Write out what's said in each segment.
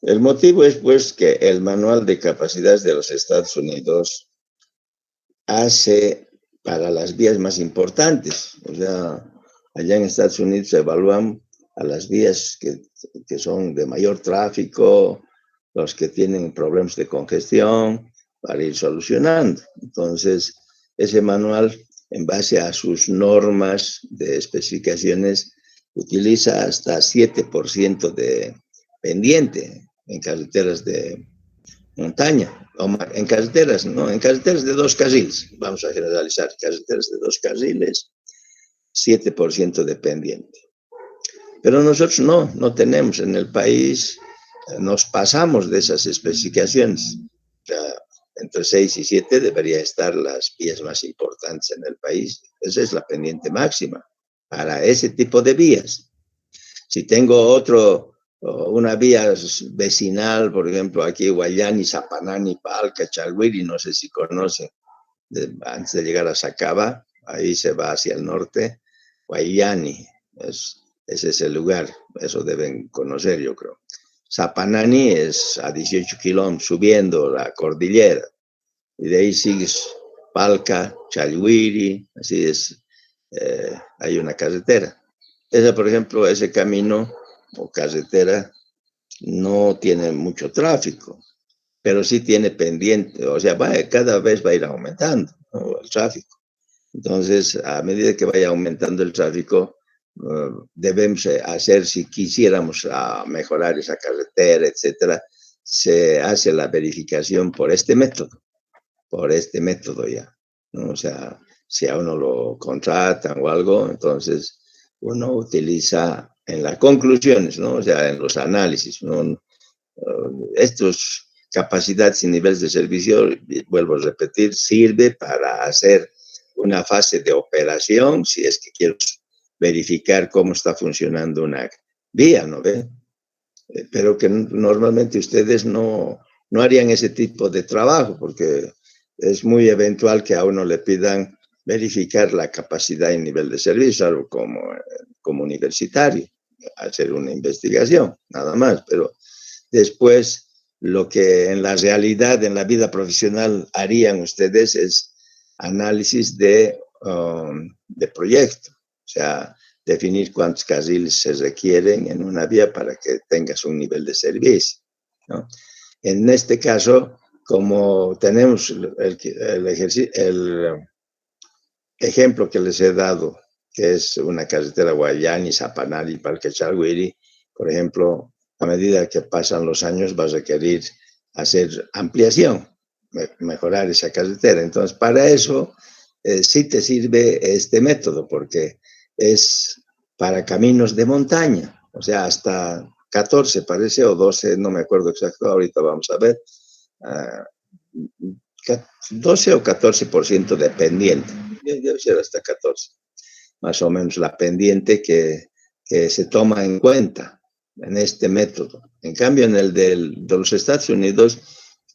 El motivo es pues que el manual de capacidades de los Estados Unidos hace para las vías más importantes. O sea, allá en Estados Unidos se evalúan a las vías que son de mayor tráfico, los que tienen problemas de congestión, para ir solucionando. Entonces, ese manual, en base a sus normas de especificaciones, utiliza hasta 7% de pendiente en carreteras de montaña, o en carreteras, no, en carreteras de dos carriles, vamos a generalizar, carreteras de dos carriles, 7% de pendiente. Pero nosotros no tenemos en el país, nos pasamos de esas especificaciones. O sea, entre 6 y 7 debería estar las vías más importantes en el país. Esa es la pendiente máxima para ese tipo de vías. Si tengo una vía vecinal, por ejemplo, aquí Guayani, Zapanani, Palca, Chalhuiri, no sé si conocen, antes de llegar a Sacaba, ahí se va hacia el norte, Guayani, ese es el lugar, eso deben conocer, yo creo. Zapanani es a 18 kilómetros subiendo la cordillera, y de ahí sigues Palca, Chalhuiri, así es, hay una carretera. Esa, por ejemplo, ese camino o carretera no tiene mucho tráfico, pero sí tiene pendiente, o sea, cada vez va a ir aumentando, ¿no?, el tráfico. Entonces, a medida que vaya aumentando el tráfico, debemos hacer, si quisiéramos mejorar esa carretera, etcétera, se hace la verificación por este método ya, ¿no? O sea, si a uno lo contratan o algo, entonces uno utiliza en las conclusiones, ¿no? O sea, en los análisis, ¿no? Estos capacidades y niveles de servicio, vuelvo a repetir, sirve para hacer una fase de operación, si es que quiero verificar cómo está funcionando una vía, ¿no ve? Pero que normalmente ustedes no harían ese tipo de trabajo, porque es muy eventual que a uno le pidan verificar la capacidad y nivel de servicio, algo como universitario, hacer una investigación, nada más. Pero después, lo que en la realidad, en la vida profesional harían ustedes es análisis de proyecto, o sea, definir cuántos carriles se requieren en una vía para que tengas un nivel de servicio, ¿no? En este caso, como tenemos el ejemplo que les he dado, que es una carretera Guayani, Zapanali, Parque Chalhuiri, por ejemplo, a medida que pasan los años va a requerir hacer ampliación, mejorar esa carretera. Entonces, para eso sí te sirve este método, porque es para caminos de montaña, o sea, hasta 14 parece, o 12, no me acuerdo exacto, ahorita vamos a ver, 12 o 14% de pendiente, debe ser hasta 14, más o menos la pendiente que se toma en cuenta en este método. En cambio, en el de los Estados Unidos,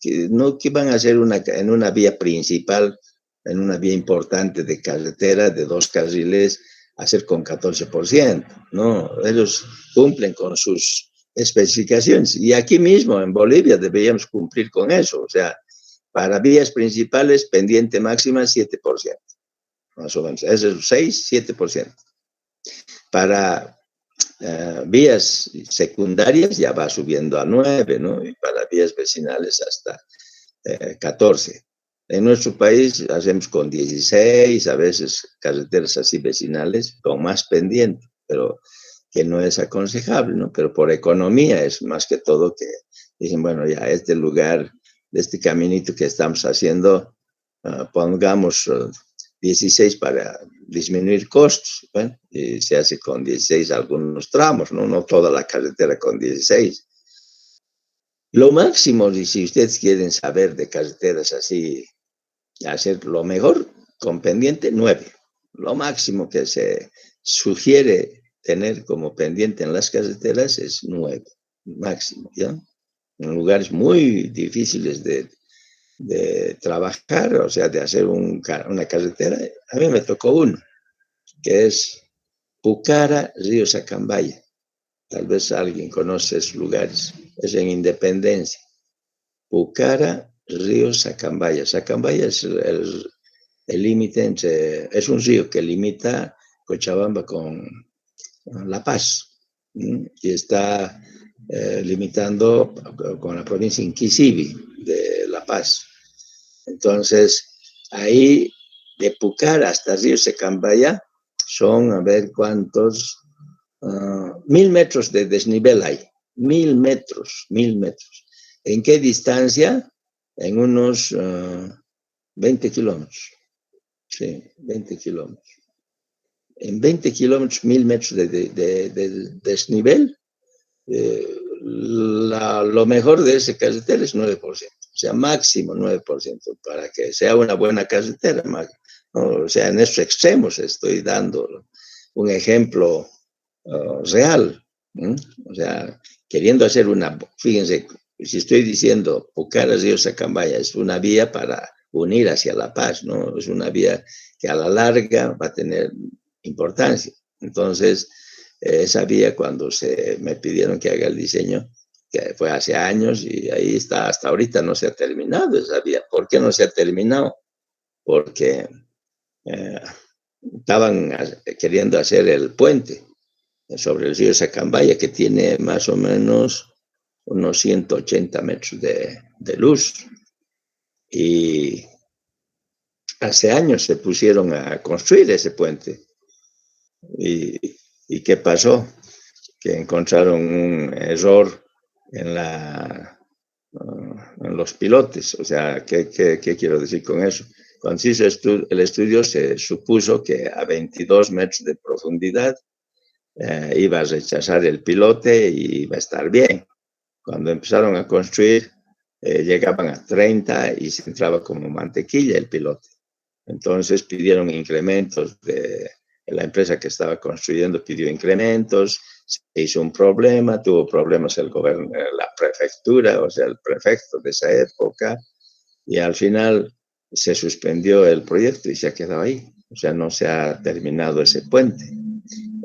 que van a hacer en una vía principal, en una vía importante de carretera de dos carriles, hacer con 14%, ¿no? Ellos cumplen con sus especificaciones. Y aquí mismo, en Bolivia, deberíamos cumplir con eso. O sea, para vías principales, pendiente máxima 7%, más o menos. Es el 6-7%. Para vías secundarias ya va subiendo a 9, ¿no? Y para vías vecinales hasta 14. En nuestro país hacemos con 16, a veces carreteras así vecinales, con más pendiente, pero que no es aconsejable, ¿no? Pero por economía es más que todo que dicen, bueno, ya este lugar, este caminito que estamos haciendo, pongamos 16 para disminuir costos, ¿eh? Y se hace con 16 algunos tramos, ¿no? No toda la carretera con 16. Lo máximo, y si ustedes quieren saber de carreteras así, hacer lo mejor, con pendiente 9. Lo máximo que se sugiere tener como pendiente en las carreteras es 9, máximo, ¿ya? En lugares muy difíciles de trabajar, o sea, de hacer una carretera. A mí me tocó uno, que es Pucara, Río Sacambaya. Tal vez alguien conoce esos lugares. es en Independencia. Pucara, río Sacambaya. Sacambaya es el límite entre, es un río que limita Cochabamba con La Paz, y está limitando con la provincia Inquisibi de La Paz. Entonces, ahí de Pucara hasta Río Sacambaya son, a ver cuántos, 1000 metros de desnivel hay. 1000 metros, 1000 metros. ¿En qué distancia? En unos 20 kilómetros. Sí, 20 kilómetros. En 20 kilómetros, 1000 metros de desnivel, lo mejor de ese carretera es 9%. O sea, máximo 9%, para que sea una buena carretera. ¿No? O sea, en esos extremos estoy dando un ejemplo real. O sea, queriendo hacer una, fíjense, si estoy diciendo Pucara, Río Sacambaya, es una vía para unir hacia La Paz, ¿no? Es una vía que a la larga va a tener importancia. Entonces, esa vía, cuando me pidieron que haga el diseño, que fue hace años, y ahí está, hasta ahorita no se ha terminado esa vía. ¿Por qué no se ha terminado? Porque estaban queriendo hacer el puente sobre el río Sacambaya, que tiene más o menos unos 180 metros de luz. Y hace años se pusieron a construir ese puente. ¿Y qué pasó? Que encontraron un error en, en los pilotes. O sea, ¿qué quiero decir con eso? Cuando se hizo el estudio, se supuso que a 22 metros de profundidad iba a rechazar el pilote y iba a estar bien. Cuando empezaron a construir, llegaban a 30 y se entraba como mantequilla el pilote. Entonces pidieron incrementos la empresa que estaba construyendo pidió incrementos, se hizo un problema, tuvo problemas el gobierno, la prefectura, o sea, el prefecto de esa época, y al final se suspendió el proyecto y se ha quedado ahí. O sea, no se ha terminado ese puente.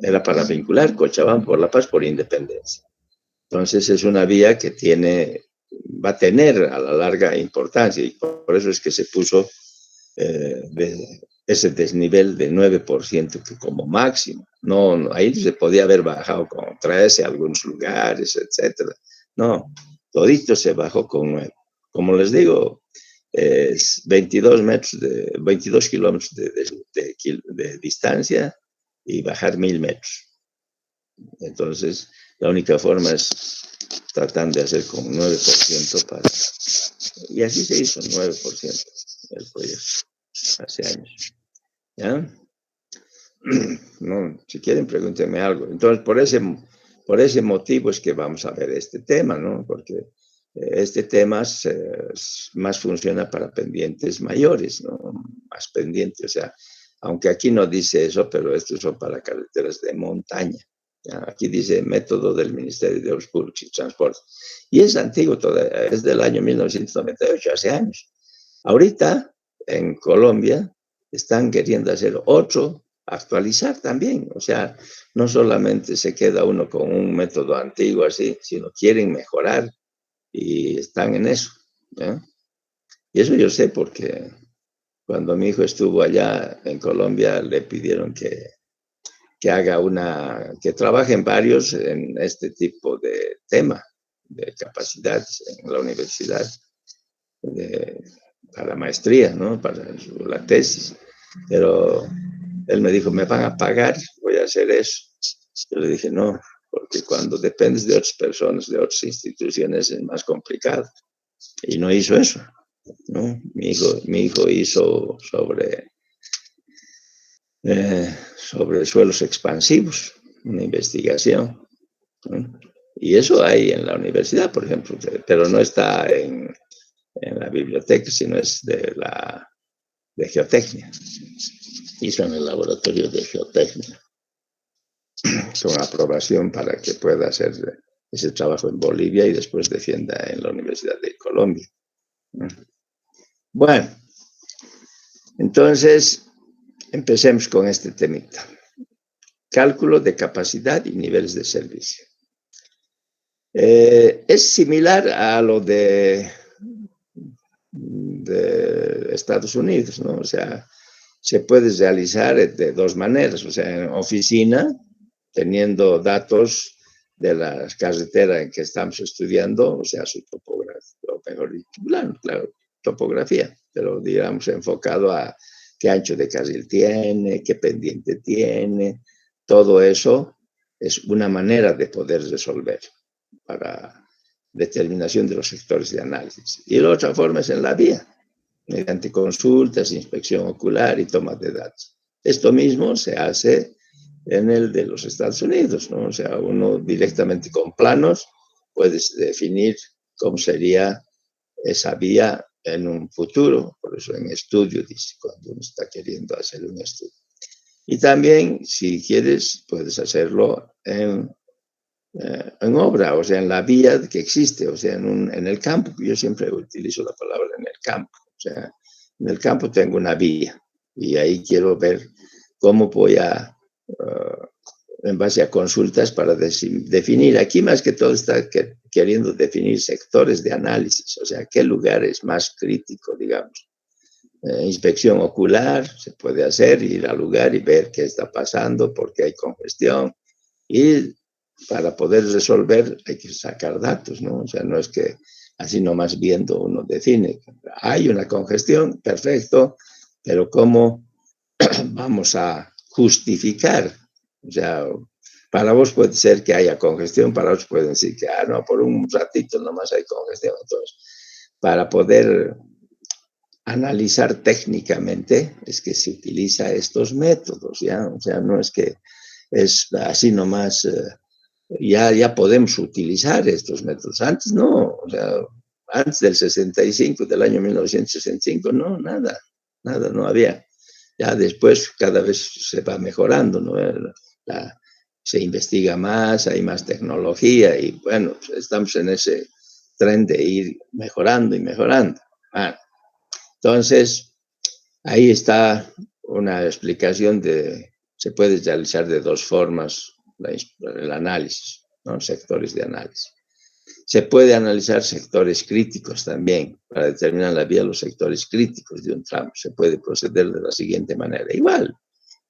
Era para vincular Cochabamba por La Paz por Independencia. Entonces es una vía que va a tener a la larga importancia, y por eso es que se puso ese desnivel de 9% que como máximo. No, ahí se podía haber bajado con 13 algunos lugares, etcétera. No, todito se bajó con 9. Como les digo, es 22 kilómetros de distancia y bajar 1000 metros. Entonces, la única forma es tratando de hacer con 9% para... Y así se hizo, 9% el proyecto, hace años. ¿Ya? No, si quieren, pregúntenme algo. Entonces, por ese motivo es que vamos a ver este tema, ¿no? Porque este tema más funciona para pendientes mayores, ¿no? Más pendientes, o sea, aunque aquí no dice eso, pero estos son para carreteras de montaña. ¿Ya? Aquí dice método del Ministerio de Obras Públicas y Transporte. Y es antiguo, es del año 1998, hace años. Ahorita, en Colombia, están queriendo hacer otro, actualizar también. O sea, no solamente se queda uno con un método antiguo así, sino quieren mejorar y están en eso. ¿Eh? Y eso yo sé porque cuando mi hijo estuvo allá en Colombia le pidieron que haga que trabaje en varios en este tipo de tema, de capacidades en la universidad, para la maestría, ¿no? Para la tesis. Pero él me dijo, ¿me van a pagar? Voy a hacer eso. Yo le dije, no, porque cuando dependes de otras personas, de otras instituciones, es más complicado. Y no hizo eso, ¿no? Mi hijo hizo sobre suelos expansivos, una investigación, ¿no? Y eso hay en la universidad, por ejemplo, pero no está en la biblioteca, sino es de geotecnia. Hizo en el laboratorio de geotecnia, con aprobación para que pueda hacer ese trabajo en Bolivia y después defienda en la Universidad de Colombia. Bueno, entonces empecemos con este temita. Cálculo de capacidad y niveles de servicio. Es similar a lo de Estados Unidos, ¿no? O sea, se puede realizar de dos maneras, o sea, en oficina, teniendo datos de la carretera en que estamos estudiando, o sea, su topografía, o mejor dicho, claro, topografía, pero digamos enfocado a qué ancho de carril tiene, qué pendiente tiene, todo eso es una manera de poder resolver para determinación de los sectores de análisis. Y la otra forma es en la vía, mediante consultas, inspección ocular y toma de datos. Esto mismo se hace en el de los Estados Unidos, ¿no? O sea, uno directamente con planos puede definir cómo sería esa vía en un futuro, por eso en estudio, dice, cuando uno está queriendo hacer un estudio. Y también, si quieres, puedes hacerlo en obra, o sea, en la vía que existe, o sea, en el campo. Yo siempre utilizo la palabra en el campo. O sea, en el campo tengo una vía y ahí quiero ver cómo voy a, en base a consultas, para definir. Aquí más que todo está queriendo definir sectores de análisis, o sea, qué lugar es más crítico, digamos. Inspección ocular se puede hacer, ir al lugar y ver qué está pasando, por qué hay congestión. Y para poder resolver hay que sacar datos, ¿no? O sea, no es que así nomás viendo uno define. Hay una congestión, perfecto, pero ¿cómo vamos a justificar? O sea, para vos puede ser que haya congestión, para otros pueden decir que, no, por un ratito nomás hay congestión. Entonces, para poder analizar técnicamente es que se utiliza estos métodos, ¿ya? O sea, no es que es así nomás, ya podemos utilizar estos métodos. Antes no, o sea, antes del 65, del año 1965, no, nada, no había. Ya después cada vez se va mejorando, ¿no? Se investiga más, hay más tecnología y bueno, estamos en ese tren de ir mejorando y mejorando. Entonces, ahí está una explicación se puede realizar de dos formas el análisis, ¿no? Sectores de análisis. Se puede analizar sectores críticos también, para determinar la vía de los sectores críticos de un tramo. Se puede proceder de la siguiente manera. Igual,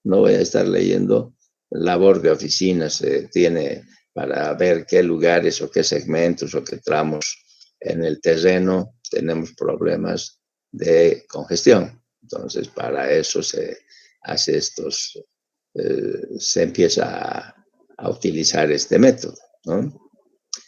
no voy a estar leyendo labor de oficina, se tiene para ver qué lugares o qué segmentos o qué tramos en el terreno tenemos problemas de congestión. Entonces, para eso se hace se empieza a utilizar este método, ¿no?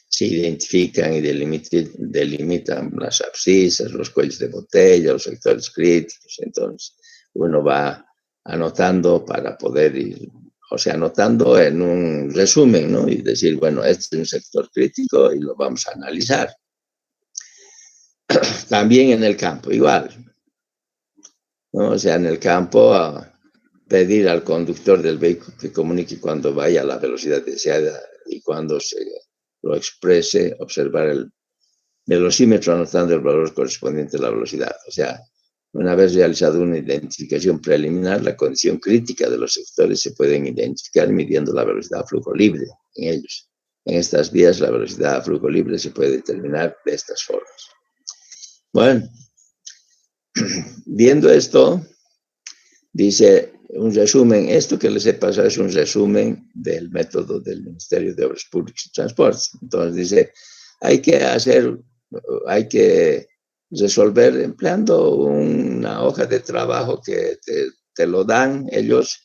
Se identifican y delimitan las abscisas, los cuellos de botella, los sectores críticos. Entonces, uno va anotando para poder ir, o sea, anotando en un resumen, ¿no? Y decir, bueno, este es un sector crítico y lo vamos a analizar. También en el campo, igual, ¿no? O sea, en el campo, pedir al conductor del vehículo que comunique cuando vaya a la velocidad deseada y cuando se lo exprese, observar el velocímetro anotando el valor correspondiente a la velocidad. O sea, una vez realizada una identificación preliminar, la condición crítica de los sectores se pueden identificar midiendo la velocidad a flujo libre en ellos. En estas vías, la velocidad a flujo libre se puede determinar de estas formas. Bueno, viendo esto, dice un resumen, esto que les he pasado es un resumen del método del Ministerio de Obras Públicas y Transportes. Entonces dice, hay que resolver empleando una hoja de trabajo que te lo dan ellos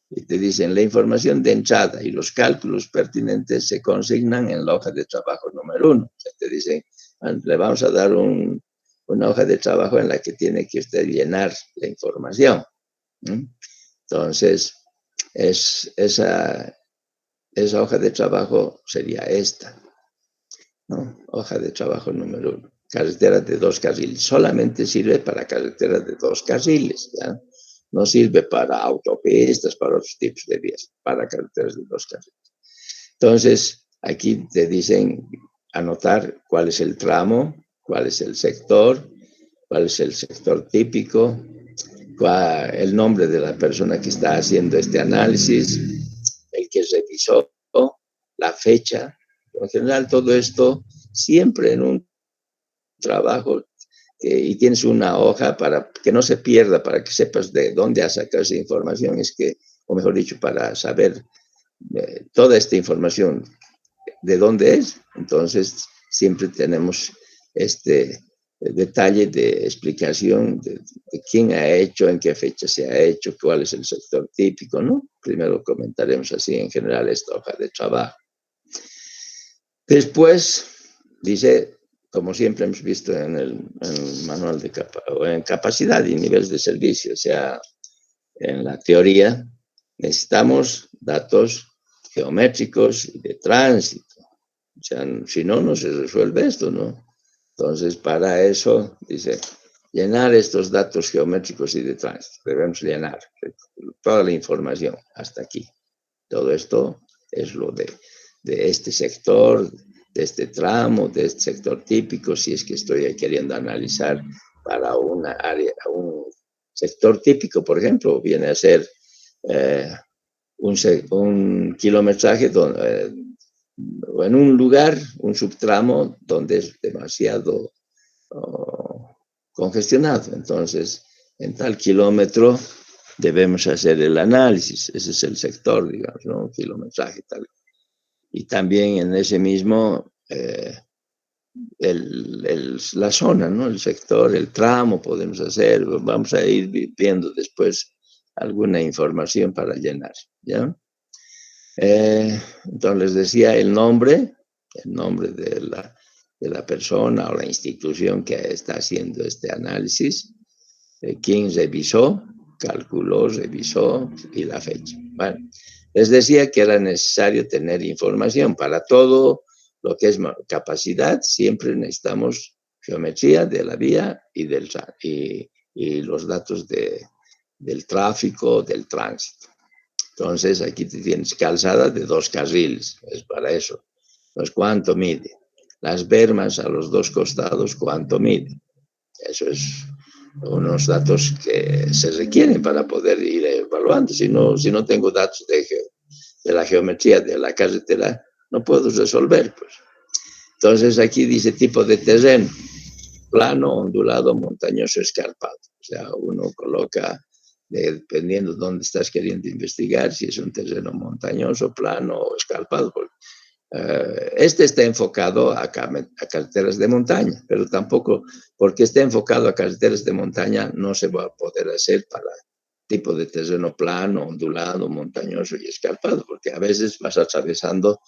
y te dicen la información de entrada y los cálculos pertinentes se consignan en la hoja de trabajo número 1. O sea, te dicen, le vamos a dar una hoja de trabajo en la que tiene que usted llenar la información. Entonces, esa hoja de trabajo sería esta, ¿no? Hoja de trabajo número 1. Carretera de 2 carriles. Solamente sirve para carreteras de 2 carriles, ¿ya? No sirve para autopistas, para otros tipos de vías, para carreteras de 2 carriles. Entonces, aquí te dicen anotar cuál es el tramo, cuál es el sector típico, el nombre de la persona que está haciendo este análisis, el que revisó, la fecha, En general, todo esto siempre en un trabajo y tienes una hoja para que no se pierda, para que sepas de dónde has sacado esa información, es que, o mejor dicho, para saber toda esta información, de dónde es. Entonces, siempre tenemos este detalle de explicación de quién ha hecho, en qué fecha se ha hecho, cuál es el sector típico, ¿no? Primero comentaremos así en general esta hoja de trabajo. Después, dice, como siempre hemos visto en el manual de en capacidad y niveles de servicio, o sea, en la teoría, necesitamos datos geométricos y de tránsito. O sea, si no, no se resuelve esto, ¿no? Entonces, para eso, dice, llenar estos datos geométricos y de tránsito. Debemos llenar toda la información hasta aquí. Todo esto es lo de este sector, de este tramo, de este sector típico, si es que estoy queriendo analizar para una área, un sector típico, por ejemplo, viene a ser un kilometraje donde, en un lugar, un subtramo donde es demasiado congestionado. Entonces, en tal kilómetro debemos hacer el análisis. Ese es el sector, digamos, ¿no? Un kilometraje tal. Y también en ese mismo, la zona, ¿no? El sector, el tramo podemos hacer. Vamos a ir viendo después alguna información para llenar, ¿ya? Entonces les decía el nombre de la persona o la institución que está haciendo este análisis, quién revisó, calculó, revisó y la fecha. Bueno, les decía que era necesario tener información para todo lo que es capacidad. Siempre necesitamos geometría de la vía y los datos del tráfico, del tránsito. Entonces, aquí tienes calzada de 2 carriles, es para eso. Entonces, ¿cuánto mide? Las bermas a los 2 costados, ¿cuánto mide? Eso es unos datos que se requieren para poder ir evaluando. Si no tengo datos de la geometría de la carretera, no puedo resolver, pues. Entonces, aquí dice tipo de terreno: plano, ondulado, montañoso, escarpado. O sea, uno coloca, dependiendo de dónde estás queriendo investigar, si es un terreno montañoso, plano o escarpado. Este está enfocado a carreteras de montaña, pero tampoco, porque esté enfocado a carreteras de montaña, no se va a poder hacer para tipo de terreno plano, ondulado, montañoso y escarpado, porque a veces vas atravesando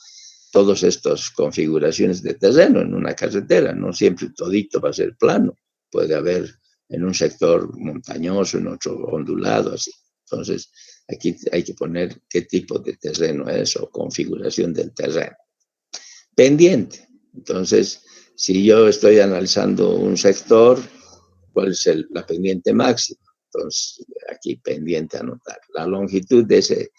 todas estas configuraciones de terreno en una carretera. No siempre todito va a ser plano. Puede haber en un sector montañoso, en otro ondulado, así. Entonces, aquí hay que poner qué tipo de terreno es o configuración del terreno. Pendiente. Entonces, si yo estoy analizando un sector, ¿cuál es la pendiente máxima? Entonces, aquí pendiente anotar. La longitud de ese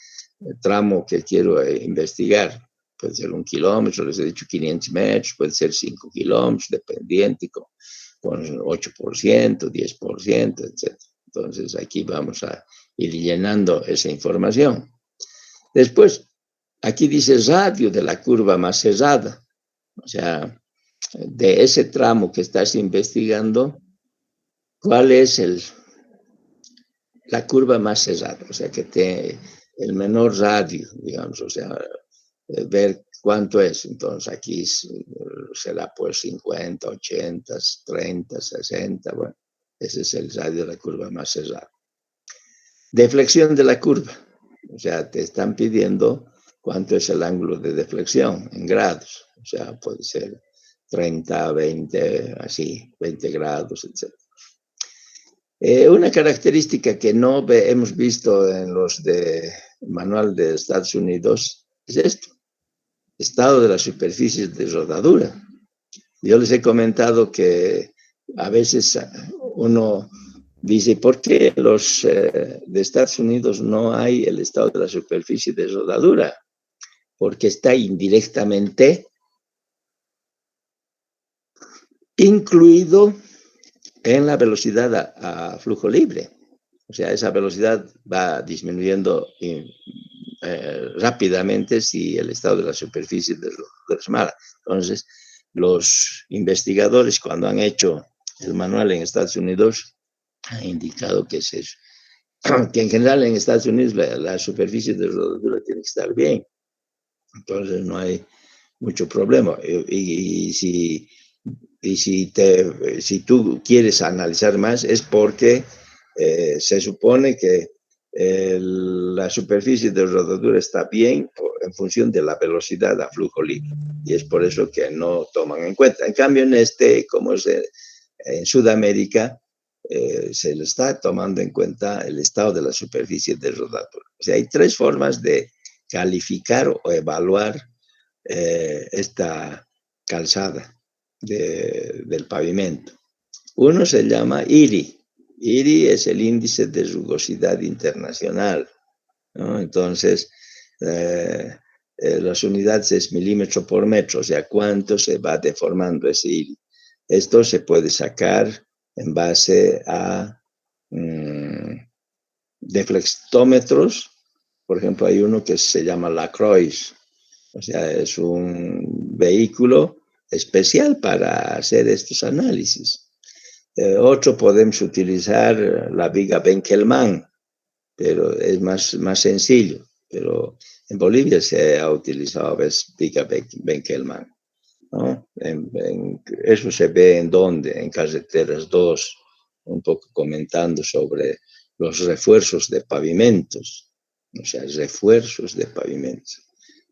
tramo que quiero investigar. Puede ser 1 kilómetro, les he dicho 500 metros, puede ser 5 kilómetros, dependiente, con 8%, 10%, etc. Entonces, aquí vamos a ir llenando esa información. Después, aquí dice radio de la curva más cerrada. O sea, de ese tramo que estás investigando, ¿cuál es la curva más cerrada? O sea, que tiene el menor radio, digamos, o sea, ver cuánto es. Entonces, aquí será pues 50, 80, 30, 60, bueno, ese es el radio de la curva más cerrada. Deflexión de la curva, o sea, te están pidiendo cuánto es el ángulo de deflexión en grados, o sea, puede ser 30, 20, así, 20 grados, etc. Una característica que no hemos visto en los del manual de Estados Unidos es esto: estado de las superficies de rodadura. Yo les he comentado que a veces uno dice, ¿por qué los de Estados Unidos no hay el estado de la superficie de rodadura? Porque está indirectamente incluido en la velocidad a flujo libre. O sea, esa velocidad va disminuyendo rápidamente si el estado de la superficie de es mala. Entonces, los investigadores, cuando han hecho el manual en Estados Unidos, han indicado que es eso. Que en general en Estados Unidos la superficie de rodadura tiene que estar bien. Entonces, no hay mucho problema. Si tú quieres analizar más, es porque se supone que la superficie de rodadura está bien en función de la velocidad a flujo libre. Y es por eso que no toman en cuenta. En cambio, como es en Sudamérica, se le está tomando en cuenta el estado de la superficie de rodadura. O sea, hay tres formas de calificar o evaluar esta calzada del pavimento. Uno se llama IRI. IRI es el índice de rugosidad internacional, ¿no? Entonces, las unidades es milímetro por metro, o sea, cuánto se va deformando ese IRI. Esto se puede sacar en base a deflectómetros. Por ejemplo, hay uno que se llama Lacroix. O sea, es un vehículo especial para hacer estos análisis. Otro podemos utilizar la viga Benkelman, pero es más sencillo. Pero en Bolivia se ha utilizado a veces viga Benkelman, ¿no? Eso se ve en donde, en Carreteras 2, un poco comentando sobre los refuerzos de pavimentos. O sea, refuerzos de pavimentos.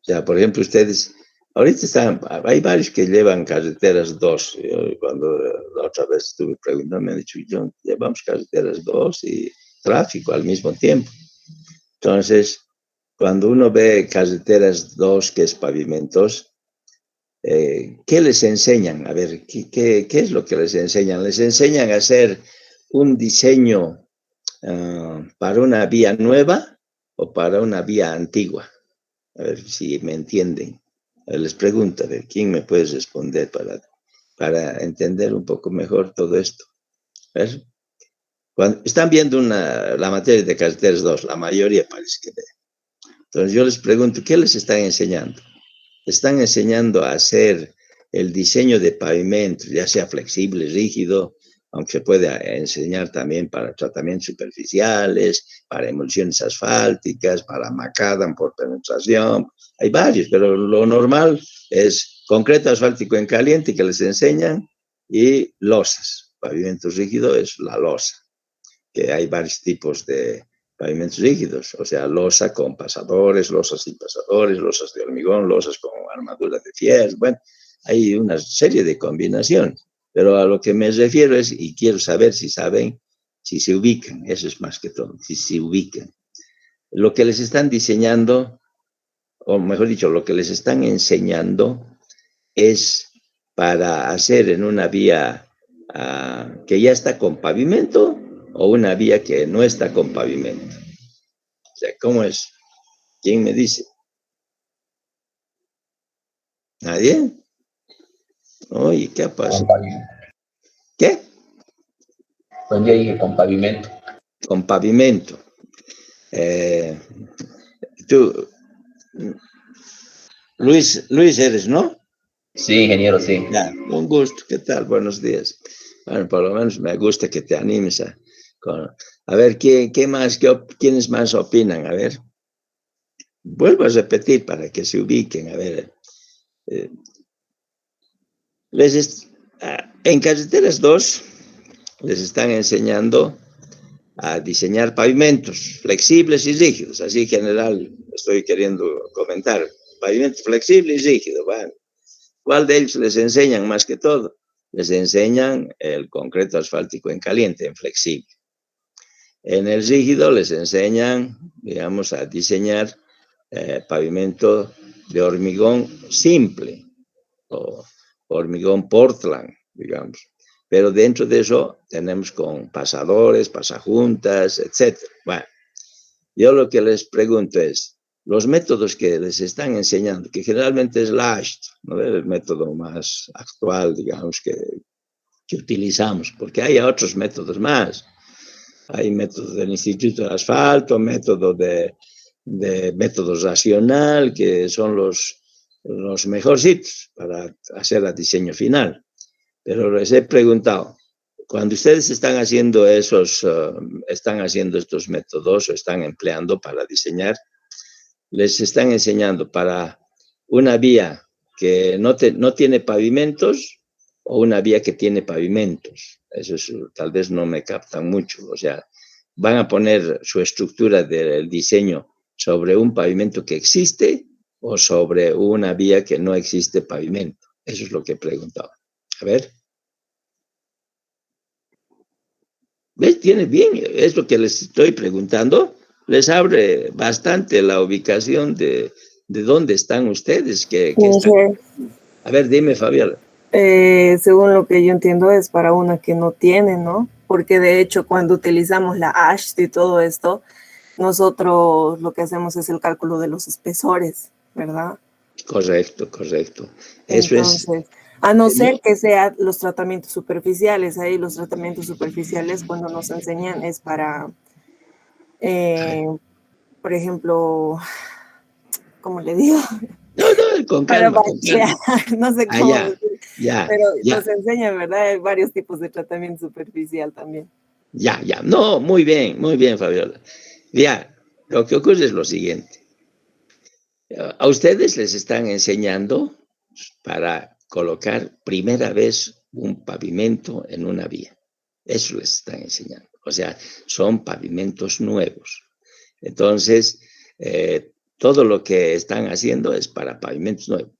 O sea, por ejemplo, ustedes, ahorita hay varios que llevan Carreteras 2. Yo, cuando la otra vez estuve preguntando, me han dicho, John, llevamos Carreteras 2 y tráfico al mismo tiempo. Entonces, cuando uno ve Carreteras 2, que es pavimentos, ¿qué les enseñan? A ver, ¿qué es lo que les enseñan? Les enseñan a hacer un diseño para una vía nueva o para una vía antigua. A ver si me entienden. Les pregunto, a ver, ¿quién me puede responder para entender un poco mejor todo esto? ¿Ves? Cuando están viendo la materia de Carreteras 2, la mayoría parece que ve. Entonces yo les pregunto, ¿qué les están enseñando? Están enseñando a hacer el diseño de pavimento, ya sea flexible, rígido, aunque se puede enseñar también para tratamientos superficiales, para emulsiones asfálticas, para macadam por penetración. Hay varios, pero lo normal es concreto asfáltico en caliente que les enseñan y losas. Pavimento rígido es la losa, que hay varios tipos de pavimentos rígidos, o sea, losa con pasadores, losas sin pasadores, losas de hormigón, losas con armadura de fierro. Bueno, hay una serie de combinaciones, pero a lo que me refiero es, y quiero saber si saben, si se ubican, eso es más que todo, si se ubican. Lo que les están diseñando, o mejor dicho, lo que les están enseñando es para hacer en una vía que ya está con pavimento o una vía que no está con pavimento. O sea, ¿cómo es? ¿Quién me dice? ¿Nadie? Oye, ¿qué pasa? ¿Qué? Pues ya dije con pavimento. Con pavimento. Tú, Luis eres, ¿no? Sí, ingeniero, sí. Ya, un gusto. ¿Qué tal? Buenos días. Bueno, por lo menos me gusta que te animes a ver, ¿qué más? ¿Quiénes más opinan? A ver. Vuelvo a repetir para que se ubiquen. A ver. En Carreteras 2 les están enseñando a diseñar pavimentos flexibles y rígidos. Así en general estoy queriendo comentar. Pavimento flexible y rígido. Bueno, ¿cuál de ellos les enseñan más que todo? Les enseñan el concreto asfáltico en caliente, en flexible. En el rígido les enseñan, digamos, a diseñar pavimento de hormigón simple o hormigón Portland, digamos. Pero dentro de eso tenemos con pasadores, pasajuntas, etc. Bueno, yo lo que les pregunto es, los métodos que les están enseñando, que generalmente es LAST, ¿no? El método más actual, digamos, que utilizamos, porque hay otros métodos más. Hay método del Instituto del Asfalto, método de de método racional, que son los mejorcitos para hacer el diseño final. Pero les he preguntado, cuando ustedes están haciendo están haciendo estos métodos o están empleando para diseñar, les están enseñando para una vía que no tiene pavimentos o una vía que tiene pavimentos. Eso tal vez no me captan mucho. O sea, van a poner su estructura del diseño sobre un pavimento que existe o sobre una vía que no existe pavimento. Eso es lo que he preguntado. A ver. ¿Ves? Tiene bien, es lo que les estoy preguntando. Les abre bastante la ubicación de dónde están ustedes, que están. A ver, dime, Fabiola. Según lo que yo entiendo, es para una que no tiene, ¿no? Porque de hecho, cuando utilizamos la ASHT y todo esto, nosotros lo que hacemos es el cálculo de los espesores, ¿verdad? Correcto, correcto. Eso Entonces, a no ser que sean los tratamientos superficiales, ahí los tratamientos superficiales cuando nos enseñan es para, por ejemplo, ¿cómo le digo? No, con Para calma, con calma. no sé cómo decir, ya, pero ya. nos enseñan, ¿verdad? Hay varios tipos de tratamiento superficial también. Ya. No, muy bien, Fabiola. Ya, lo que ocurre es lo siguiente. A ustedes les están enseñando para colocar primera vez un pavimento en una vía. Eso les están enseñando. O sea, son pavimentos nuevos. Entonces, todo lo que están haciendo es para pavimentos nuevos.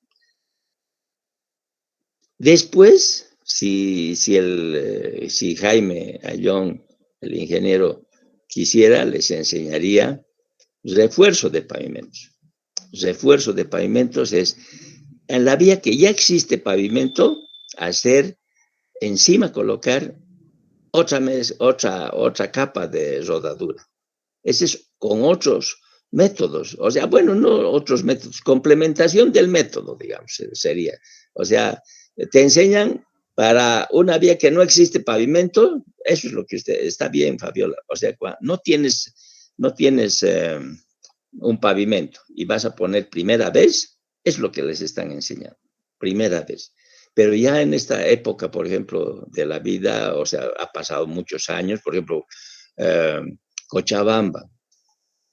Después, si Jaime Ayllón, el ingeniero, quisiera, les enseñaría refuerzo de pavimentos. Refuerzo de pavimentos es en la vía que ya existe pavimento, hacer encima, colocar otra capa de rodadura. Ese es con otros métodos, o sea, bueno, no otros métodos, complementación del método, digamos, sería. O sea, te enseñan para una vía que no existe pavimento, eso es lo que usted, está bien, Fabiola, o sea, no tienes un pavimento y vas a poner primera vez, es lo que les están enseñando, primera vez. Pero ya en esta época, por ejemplo, de la vida, o sea, ha pasado muchos años, por ejemplo, Cochabamba,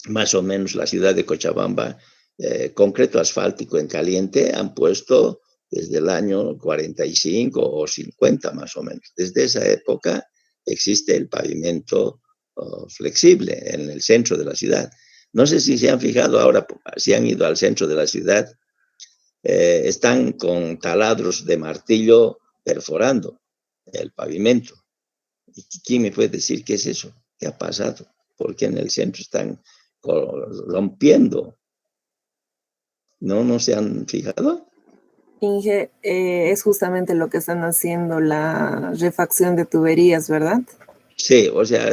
más o menos la ciudad de Cochabamba, concreto asfáltico en caliente, han puesto desde el año 45 o 50 más o menos. Desde esa época existe el pavimento flexible en el centro de la ciudad. No sé si se han fijado ahora, si han ido al centro de la ciudad, están con taladros de martillo perforando el pavimento. ¿Quién me puede decir qué es eso? ¿Qué ha pasado? Porque en el centro están rompiendo. ¿No se han fijado? Inge, es justamente lo que están haciendo, la refacción de tuberías, ¿verdad? Sí, o sea,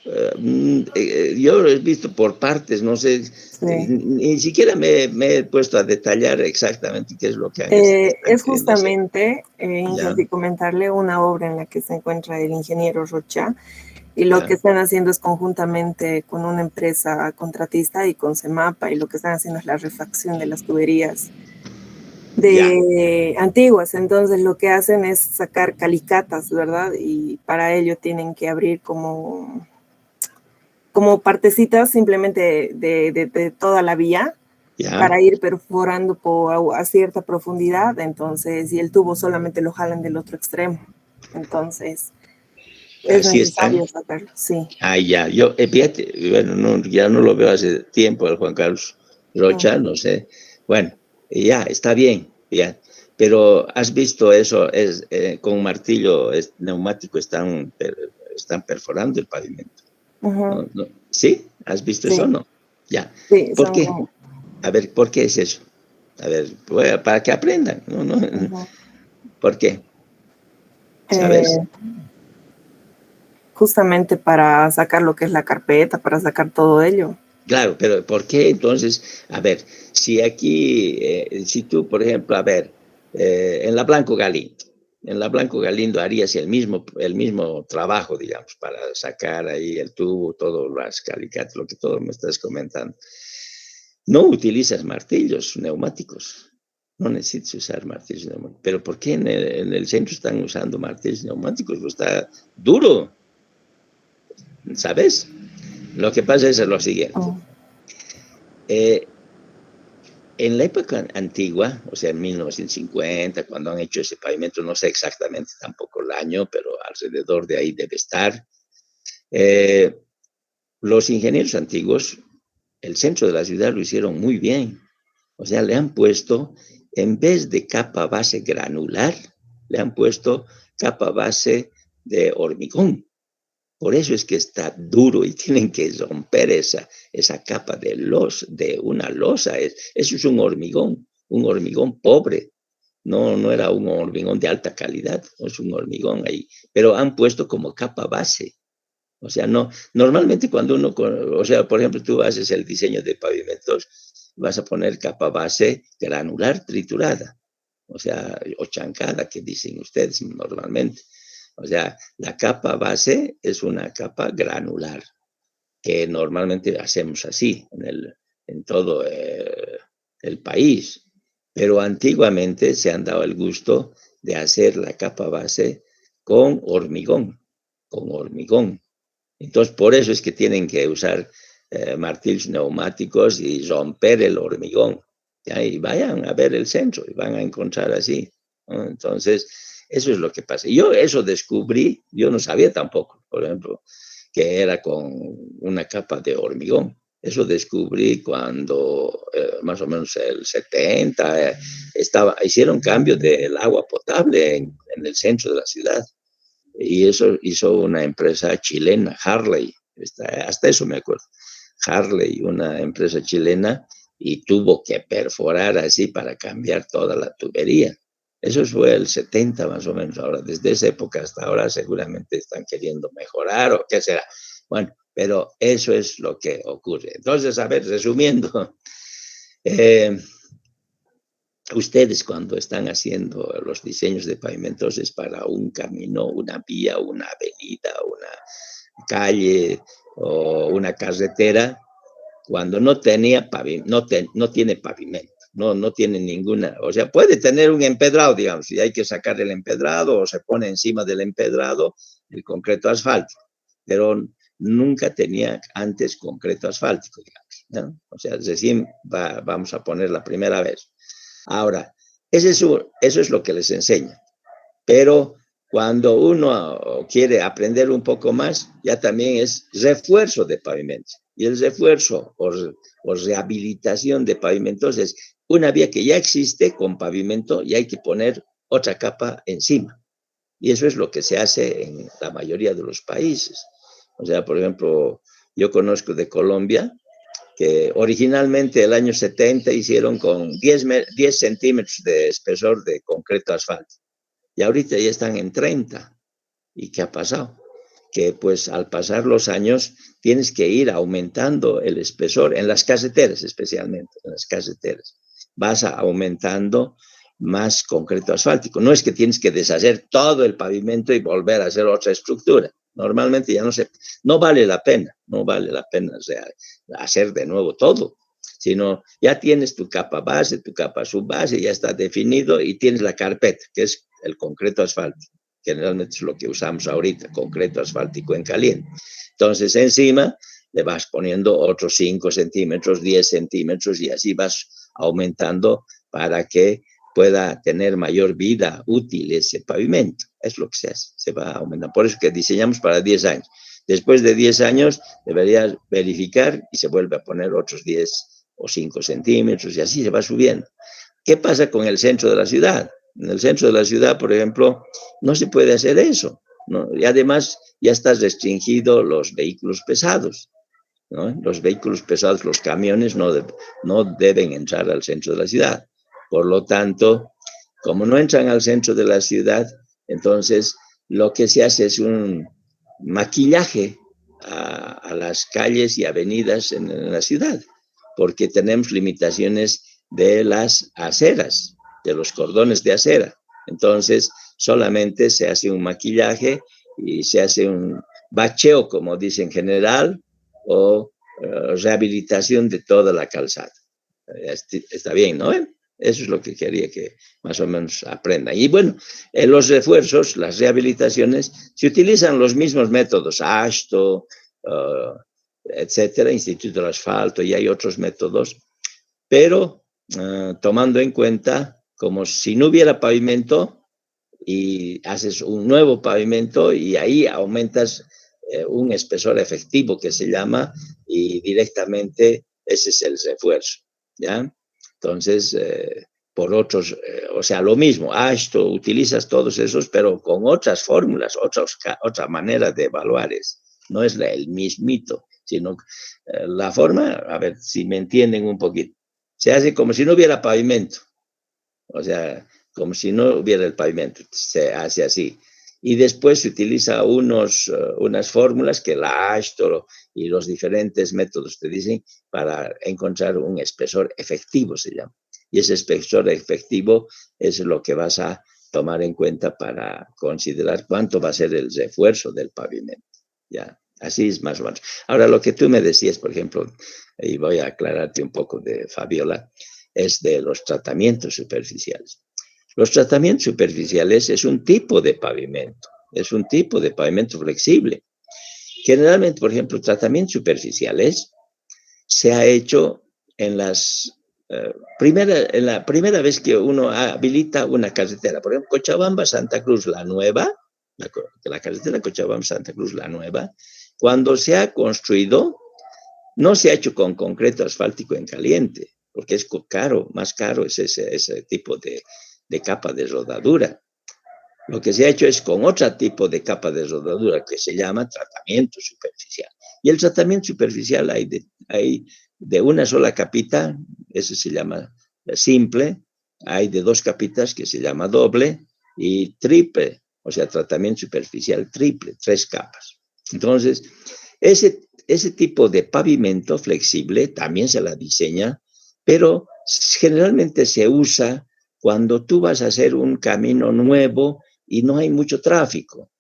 yo lo he visto por partes, no sé, Sí. Ni siquiera me he puesto a detallar exactamente qué es lo que están Es justamente, Inge, ya, así comentarle, una obra en la que se encuentra el ingeniero Rocha, y lo ya. que están haciendo es conjuntamente con una empresa contratista y con CEMAPA, y lo que están haciendo es la refacción de las tuberías de antiguas. Entonces lo que hacen es sacar calicatas, ¿verdad? Y para ello tienen que abrir como partecitas simplemente de toda la vía para ir perforando a cierta profundidad. Entonces, y el tubo solamente lo jalan del otro extremo. Entonces, es Así necesario están. sacarlo, sí. Ya, yo, fíjate, bueno, ya no lo veo hace tiempo el Juan Carlos Rocha, no sé. Bueno, ya, está bien, ya. Pero has visto eso, con martillo neumático están perforando el pavimento. Uh-huh. ¿No? ¿Sí? ¿Has visto eso o no? Ya. Sí, ¿Por qué? A ver, ¿por qué es eso? A ver, para que aprendan, ¿no? Uh-huh. ¿Por qué? ¿Sabes? Justamente para sacar lo que es la carpeta, para sacar todo ello. Claro, pero ¿por qué entonces? A ver, si aquí, si tú, por ejemplo, a ver, en la Blanco Galindo harías el mismo trabajo, digamos, para sacar ahí el tubo, todas las calicatas, lo que todo me estás comentando. no utilizas martillos neumáticos. No necesitas usar martillos neumáticos. Pero ¿por qué en el centro están usando martillos neumáticos? Pues está duro, ¿sabes? Lo que pasa es lo siguiente. Oh. En la época antigua, o sea, en 1950, cuando han hecho ese pavimento, no sé exactamente tampoco el año, pero alrededor de ahí debe estar, los ingenieros antiguos, el centro de la ciudad lo hicieron muy bien. O sea, le han puesto, en vez de capa base granular, le han puesto capa base de hormigón. Por eso es que está duro y tienen que romper esa capa de una losa. Eso es un hormigón pobre. No era un hormigón de alta calidad, no es un hormigón ahí. Pero han puesto como capa base. O sea, no, normalmente cuando uno, o sea, por ejemplo, tú haces el diseño de pavimentos, vas a poner capa base granular triturada, o sea, o chancada, que dicen ustedes normalmente. O sea, la capa base es una capa granular, que normalmente hacemos así en todo el país. Pero antiguamente se han dado el gusto de hacer la capa base con hormigón, con hormigón. Entonces, por eso es que tienen que usar martillos neumáticos y romper el hormigón. ¿Ya? Y vayan a ver el centro y van a encontrar así, ¿no? Entonces, eso es lo que pasa. Yo eso descubrí, yo no sabía tampoco, por ejemplo, que era con una capa de hormigón. Eso descubrí cuando más o menos el 70 hicieron cambio del agua potable en el centro de la ciudad. Y eso hizo una empresa chilena, Harley, hasta eso me acuerdo. Harley, una empresa chilena, y tuvo que perforar así para cambiar toda la tubería. Eso fue el 70 más o menos. Ahora, desde esa época hasta ahora seguramente están queriendo mejorar o qué será. Bueno, pero eso es lo que ocurre. Entonces, a ver, resumiendo, ustedes cuando están haciendo los diseños de pavimentos es para un camino, una vía, una avenida, una calle o una carretera, cuando no tenía no tiene pavimento, no tiene ninguna, o sea, puede tener un empedrado, digamos, y hay que sacar el empedrado o se pone encima del empedrado el concreto asfáltico, pero nunca tenía antes concreto asfáltico, digamos, ¿no? O sea, recién vamos a poner la primera vez. Ahora, eso es lo que les enseña, pero cuando uno quiere aprender un poco más, ya también es refuerzo de pavimentos. Y el refuerzo o rehabilitación de pavimentos es una vía que ya existe con pavimento y hay que poner otra capa encima. Y eso es lo que se hace en la mayoría de los países. O sea, por ejemplo, yo conozco de Colombia, que originalmente el año 70 hicieron con 10 centímetros de espesor de concreto asfalto. Y ahorita ya están en 30. ¿Y qué ha pasado? Que pues al pasar los años tienes que ir aumentando el espesor, en las caseteras especialmente, en las caseteras. Vas aumentando más concreto asfáltico. No es que tienes que deshacer todo el pavimento y volver a hacer otra estructura. Normalmente ya no vale la pena, o sea, hacer de nuevo todo, sino ya tienes tu capa base, tu capa subbase, ya está definido y tienes la carpeta, que es el concreto asfáltico. Generalmente es lo que usamos ahorita, concreto asfáltico en caliente. Entonces encima le vas poniendo otros 5 centímetros, 10 centímetros y así vas aumentando para que pueda tener mayor vida útil ese pavimento. Es lo que se hace, se va aumentando. Por eso que diseñamos para 10 años. Después de 10 años deberías verificar y se vuelve a poner otros 10 o 5 centímetros y así se va subiendo. ¿Qué pasa con el centro de la ciudad? En el centro de la ciudad, por ejemplo, no se puede hacer eso, ¿no? Y además ya está restringido los vehículos pesados, ¿no? Los vehículos pesados, los camiones no deben entrar al centro de la ciudad. Por lo tanto, como no entran al centro de la ciudad, entonces lo que se hace es un maquillaje a las calles y avenidas en la ciudad, porque tenemos limitaciones de las aceras, de los cordones de acera. Entonces, solamente se hace un maquillaje y se hace un bacheo, como dicen en general, o rehabilitación de toda la calzada. Está bien, ¿no? Eso es lo que quería que más o menos aprendan. Y bueno, en los refuerzos, las rehabilitaciones, se utilizan los mismos métodos, AASHTO, etcétera, Instituto del Asfalto, y hay otros métodos, pero tomando en cuenta como si no hubiera pavimento y haces un nuevo pavimento y ahí aumentas un espesor efectivo que se llama y directamente ese es el refuerzo, ¿ya? Entonces, por otros, o sea, lo mismo, esto utilizas todos esos, pero con otras fórmulas, otra manera de evaluar es, no es el mismito, sino la forma, a ver si me entienden un poquito, se hace como si no hubiera pavimento, o sea, como si no hubiera el pavimento, se hace así. Y después se utiliza unas fórmulas que la AASHTO y los diferentes métodos te dicen para encontrar un espesor efectivo, se llama. Y ese espesor efectivo es lo que vas a tomar en cuenta para considerar cuánto va a ser el refuerzo del pavimento. ¿Ya? Así es más o menos. Ahora, lo que tú me decías, por ejemplo, y voy a aclararte un poco de Fabiola, es de los tratamientos superficiales. Los tratamientos superficiales es un tipo de pavimento flexible. Generalmente, por ejemplo, tratamientos superficiales se ha hecho en la primera vez que uno habilita una carretera. Por ejemplo, Cochabamba-Santa Cruz, la nueva, la carretera Cochabamba-Santa Cruz, la nueva, cuando se ha construido, no se ha hecho con concreto asfáltico en caliente, porque es caro, más caro es ese tipo de capa de rodadura. Lo que se ha hecho es con otro tipo de capa de rodadura que se llama tratamiento superficial. Y el tratamiento superficial hay de una sola capita, eso se llama simple, hay de 2 capitas que se llama doble y triple, o sea, tratamiento superficial triple, 3 capas. Entonces, ese tipo de pavimento flexible también se la diseña, pero generalmente se usa cuando tú vas a hacer un camino nuevo y no hay mucho tráfico.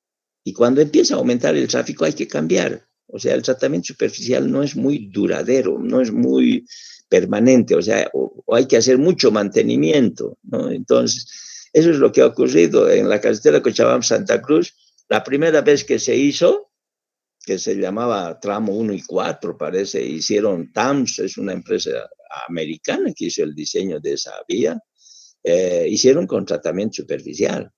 Y cuando empieza a aumentar el tráfico hay que cambiar. O sea, el tratamiento superficial no es muy duradero, no es muy permanente, o sea, o hay que hacer mucho mantenimiento, ¿no? Entonces, eso es lo que ha ocurrido en la carretera Cochabamba-Santa Cruz. La primera vez que se hizo, que se llamaba Tramo 1 y 4, parece, hicieron TAMS, es una empresa americana que hizo el diseño de esa vía, hicieron con tratamiento superficial.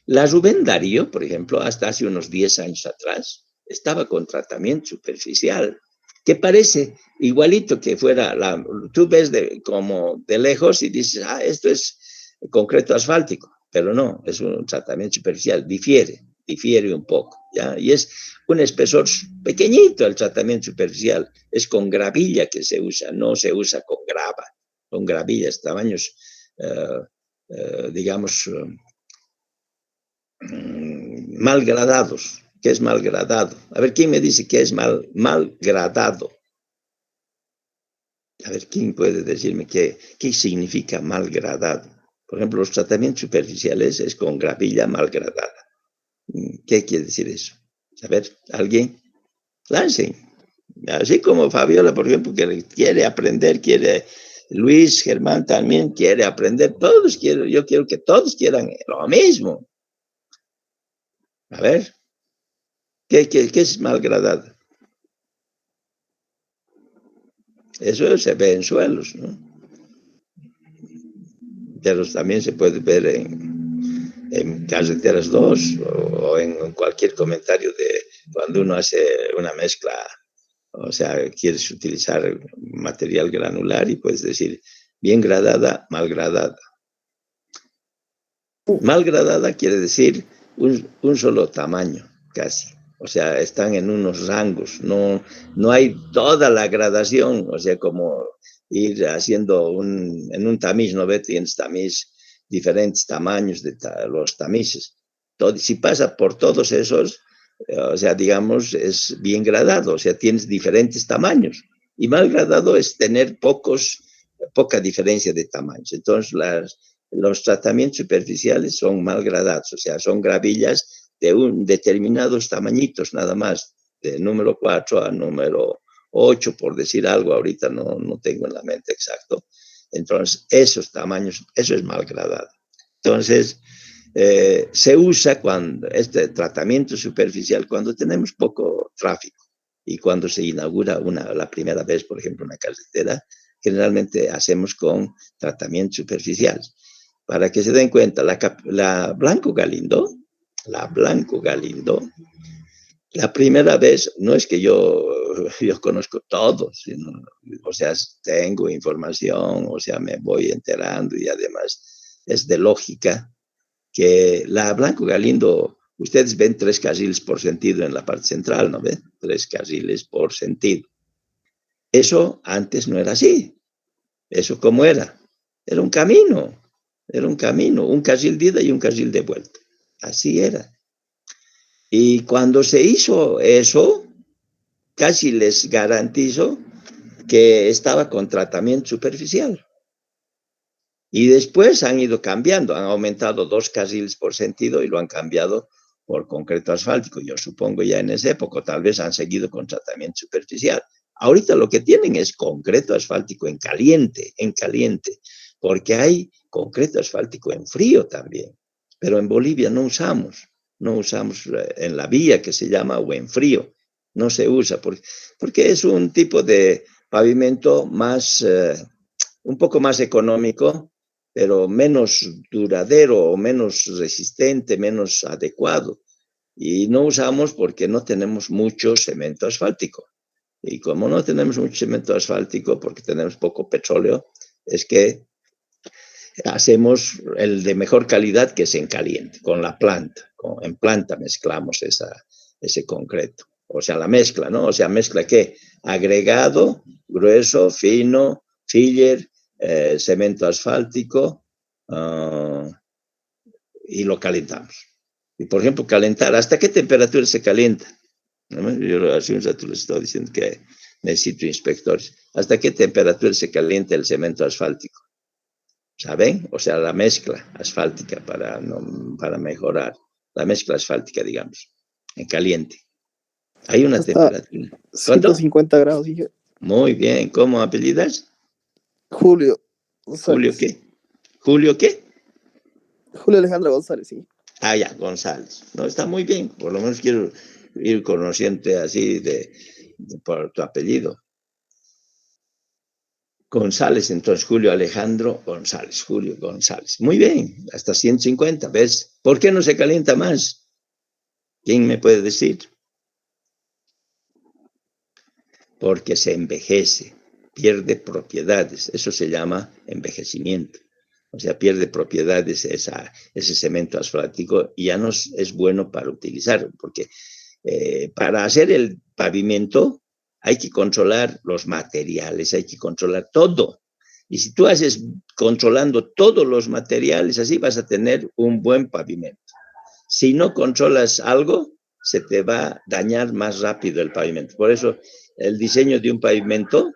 La Rubén Darío, por ejemplo, hasta hace unos 10 años atrás, estaba con tratamiento superficial, que parece igualito que fuera, tú ves como de lejos y dices, esto es concreto asfáltico, pero no, es un tratamiento superficial, difiere un poco, ¿ya? Y es un espesor pequeñito el tratamiento superficial, es con gravilla que se usa, no se usa con grava, con gravillas, tamaños, digamos, mal gradados. ¿Qué es mal gradado? A ver, ¿quién me dice que es mal gradado? A ver, ¿quién puede decirme qué significa mal gradado? Por ejemplo, los tratamientos superficiales es con gravilla mal gradada. ¿Qué quiere decir eso? A ver, ¿alguien? Lancen. Así como Fabiola, por ejemplo, que quiere aprender, Luis, Germán también quiere aprender, yo quiero que todos quieran lo mismo. A ver, ¿qué es malgradado? Eso se ve en suelos, ¿no? Pero también se puede ver en carreteras 2 o en cualquier comentario de cuando uno hace una mezcla, o sea, quieres utilizar material granular y puedes decir bien gradada, mal gradada. Mal gradada quiere decir un solo tamaño, casi. O sea, están en unos rangos, no hay toda la gradación, o sea, como ir haciendo en un tamiz, ¿no ves? Tienes tamiz, diferentes tamaños de los tamices. Si pasa por todos esos, o sea, digamos, es bien gradado, o sea, tienes diferentes tamaños. Y mal gradado es tener poca diferencia de tamaños. Entonces, los tratamientos superficiales son mal gradados, o sea, son gravillas de determinados tamañitos nada más, de número 4 a número 8, por decir algo, ahorita no tengo en la mente exacto. Entonces, esos tamaños, eso es malgradado. Entonces, se usa cuando este tratamiento superficial cuando tenemos poco tráfico y cuando se inaugura la primera vez, por ejemplo, una carretera, generalmente hacemos con tratamiento superficial. Para que se den cuenta, la Blanco Galindo, la primera vez, no es que yo conozco todo, sino, o sea, tengo información, o sea, me voy enterando y además es de lógica que la Blanco Galindo, ustedes ven 3 carriles por sentido en la parte central, ¿no ven? 3 carriles por sentido. Eso antes no era así. ¿Eso cómo era? Era un camino, un carril de ida y un carril de vuelta. Así era. Y cuando se hizo eso, casi les garantizo que estaba con tratamiento superficial. Y después han ido cambiando, han aumentado 2 carriles por sentido y lo han cambiado por concreto asfáltico. Yo supongo ya en esa época tal vez han seguido con tratamiento superficial. Ahorita lo que tienen es concreto asfáltico en caliente, porque hay concreto asfáltico en frío también. Pero en Bolivia no usamos en la vía que se llama o en frío. No se usa porque es un tipo de pavimento más, un poco más económico, pero menos duradero o menos resistente, menos adecuado. Y no usamos porque no tenemos mucho cemento asfáltico. Y como no tenemos mucho cemento asfáltico, porque tenemos poco petróleo, es que hacemos el de mejor calidad, que es en caliente, con la planta. En planta mezclamos ese concreto. O sea, la mezcla, ¿no? O sea, ¿mezcla qué? Agregado, grueso, fino, filler, cemento asfáltico, y lo calentamos. Y, por ejemplo, calentar, ¿hasta qué temperatura se calienta? Yo hace un rato les estoy diciendo que necesito inspectores. ¿Hasta qué temperatura se calienta el cemento asfáltico? ¿Saben? O sea, la mezcla asfáltica para mejorar. La mezcla asfáltica, digamos, en caliente. Hay una Hasta temperatura. ¿Cuánto? 150 grados, dije. Muy bien. ¿Cómo apellidas? Julio ¿Julio González. qué? ¿Julio qué? Julio Alejandro González, sí. Ah, ya, González. No, está muy bien. Por lo menos quiero ir conociente así por tu apellido. González, entonces Julio Alejandro González, Julio González. Muy bien, hasta 150, ¿ves? ¿Por qué no se calienta más? ¿Quién me puede decir? Porque se envejece, pierde propiedades. Eso se llama envejecimiento. O sea, pierde propiedades ese cemento asfáltico y ya no es bueno para utilizar, porque para hacer el pavimento hay que controlar los materiales, hay que controlar todo. Y si tú haces controlando todos los materiales, así vas a tener un buen pavimento. Si no controlas algo, se te va a dañar más rápido el pavimento. Por eso, el diseño de un pavimento,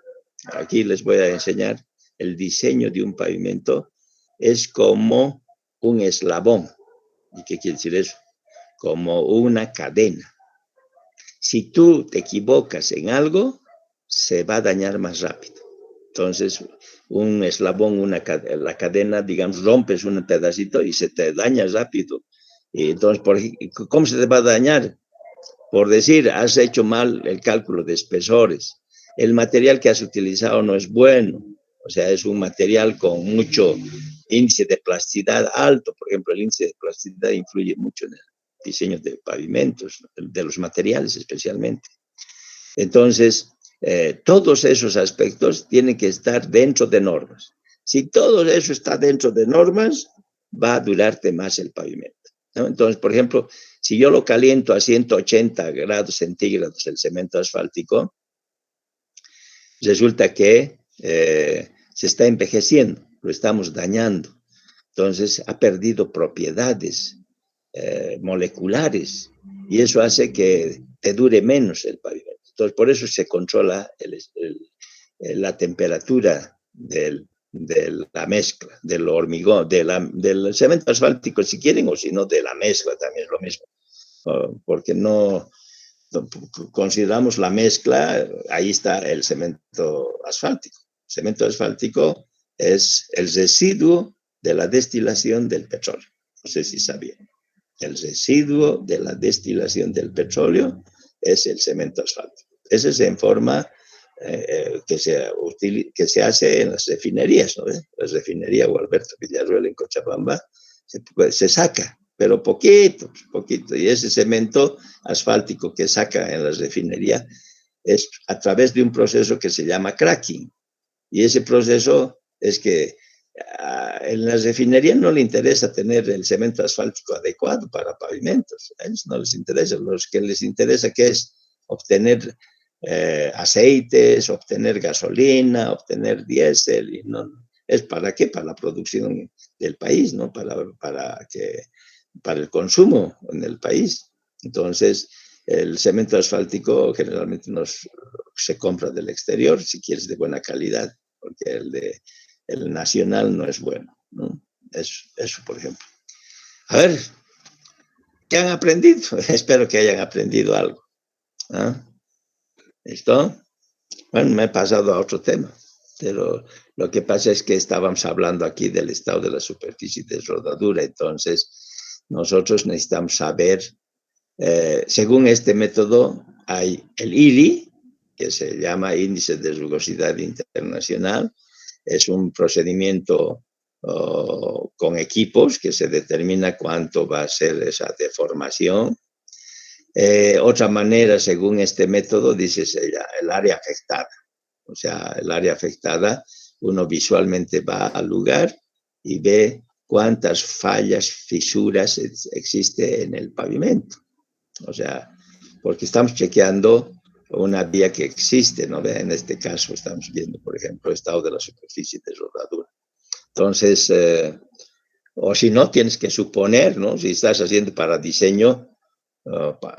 aquí les voy a enseñar, el diseño de un pavimento es como un eslabón. ¿Y qué quiere decir eso? Como una cadena. Si tú te equivocas en algo, se va a dañar más rápido. Entonces, un eslabón, la cadena, digamos, rompes un pedacito y se te daña rápido. Y entonces, ¿cómo se te va a dañar? Por decir, has hecho mal el cálculo de espesores. El material que has utilizado no es bueno. O sea, es un material con mucho índice de plasticidad alto. Por ejemplo, el índice de plasticidad influye mucho en el diseño de pavimentos, de los materiales especialmente. Entonces, todos esos aspectos tienen que estar dentro de normas. Si todo eso está dentro de normas, va a durarte más el pavimento, ¿no? Entonces, por ejemplo, si yo lo caliento a 180 grados centígrados el cemento asfáltico, resulta que se está envejeciendo, lo estamos dañando. Entonces, ha perdido propiedades moleculares y eso hace que te dure menos el pavimento. Entonces, por eso se controla la temperatura de la mezcla, del hormigón, del cemento asfáltico, si quieren, o si no, de la mezcla también es lo mismo, porque no consideramos la mezcla, ahí está el cemento asfáltico. El cemento asfáltico es el residuo de la destilación del petróleo. No sé si sabían. El residuo de la destilación del petróleo es el cemento asfáltico. Ese es en forma que se hace en las refinerías, ¿no? La refinería Gualberto Villarruel en Cochabamba se saca, pero poquito, poquito. Y ese cemento asfáltico que saca en la refinería es a través de un proceso que se llama cracking. Y ese proceso es que en las refinerías no le interesa tener el cemento asfáltico adecuado para pavimentos. A ellos no les interesa. Los que les interesa que es obtener aceites, obtener gasolina, obtener diésel. Y no, ¿es para qué? Para la producción del país, ¿no? Para el consumo en el país. Entonces, el cemento asfáltico generalmente se compra del exterior, si quieres de buena calidad, porque el nacional no es bueno, ¿no? Eso, por ejemplo. A ver, ¿qué han aprendido? Espero que hayan aprendido algo. ¿Ah? ¿Listo? Bueno, me he pasado a otro tema, pero lo que pasa es que estábamos hablando aquí del estado de la superficie de rodadura, entonces nosotros necesitamos saber, según este método, hay el IRI, que se llama Índice de Rugosidad Internacional, es un procedimiento con equipos que se determina cuánto va a ser esa deformación. Otra manera, según este método, dice el área afectada. O sea, el área afectada, uno visualmente va al lugar y ve cuántas fallas, fisuras existe en el pavimento. O sea, porque estamos chequeando una vía que existe, ¿no? En este caso estamos viendo, por ejemplo, el estado de la superficie de rodadura. Entonces, o si no, tienes que suponer, ¿no? Si estás haciendo para diseño,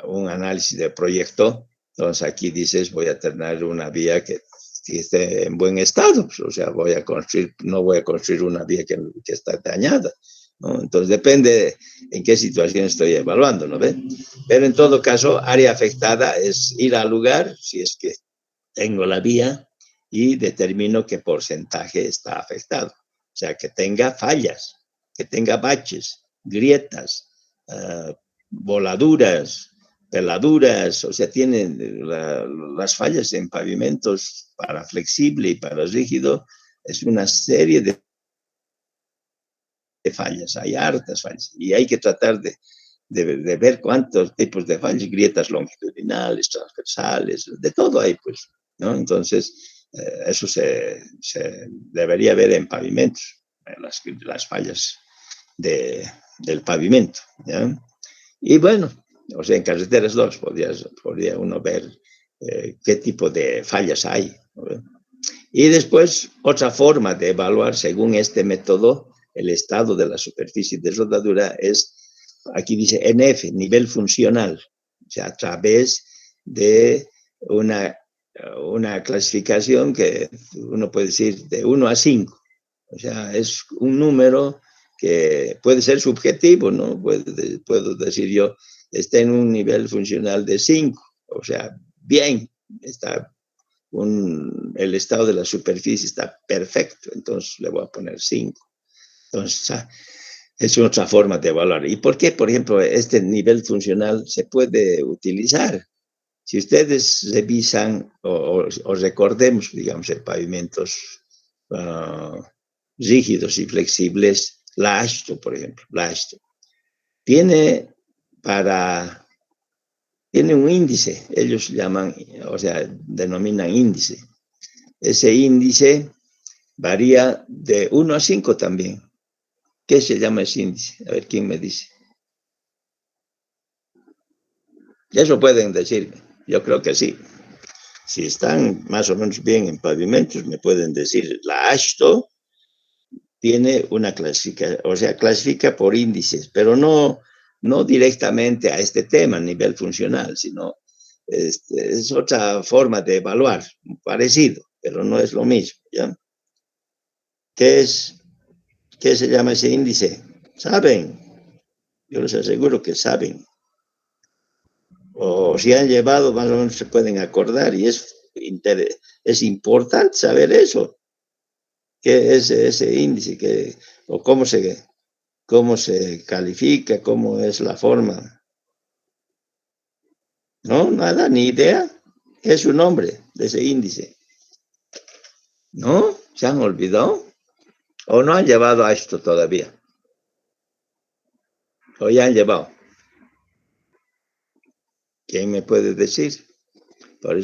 un análisis de proyecto, entonces aquí dices, voy a tener una vía que esté en buen estado, o sea, no voy a construir una vía que está dañada, ¿no? Entonces depende en qué situación estoy evaluando, ¿no ve? Pero en todo caso, área afectada es ir al lugar, si es que tengo la vía, y determino qué porcentaje está afectado. O sea, que tenga fallas, que tenga baches, grietas, voladuras, peladuras, o sea, tienen las fallas en pavimentos para flexible y para rígido, es una serie de fallas, hay hartas fallas, y hay que tratar de ver cuántos tipos de fallas, grietas longitudinales, transversales, de todo hay, pues, ¿no? Entonces, eso se debería ver en pavimentos, en las fallas del pavimento, ¿ya? Y bueno, o sea, en carreteras 2 podría uno ver qué tipo de fallas hay, ¿no? Y después, otra forma de evaluar, según este método, el estado de la superficie de rodadura es, aquí dice NF, nivel funcional, o sea, a través de una clasificación que uno puede decir de 1 a 5. O sea, es un número que puede ser subjetivo, ¿no? Puedo decir yo, está en un nivel funcional de 5, o sea, bien, está el estado de la superficie está perfecto, entonces le voy a poner 5. Entonces, es otra forma de evaluar. ¿Y por qué, por ejemplo, este nivel funcional se puede utilizar? Si ustedes revisan o recordemos, digamos, en pavimentos rígidos y flexibles, la AASHTO, por ejemplo, la AASHTO, tiene un índice, ellos llaman, o sea, denominan índice. Ese índice varía de 1 a 5 también. ¿Qué se llama ese índice? A ver, ¿quién me dice? Eso pueden decirme. Yo creo que sí. Si están más o menos bien en pavimentos, me pueden decir, la AASHTO tiene una clasificación, o sea, clasifica por índices, pero no directamente a este tema a nivel funcional, sino es otra forma de evaluar, parecido, pero no es lo mismo, ¿ya? ¿Qué se llama ese índice? ¿Saben? Yo les aseguro que saben. o si han llevado, más o menos se pueden acordar, y es importante saber eso, qué es ese índice, o cómo se califica, cómo es la forma. No, nada, ni idea. ¿Qué es su nombre de ese índice? ¿No? ¿Se han olvidado? ¿O no han llevado a esto todavía? ¿O ya han llevado? ¿Quién me puede decir?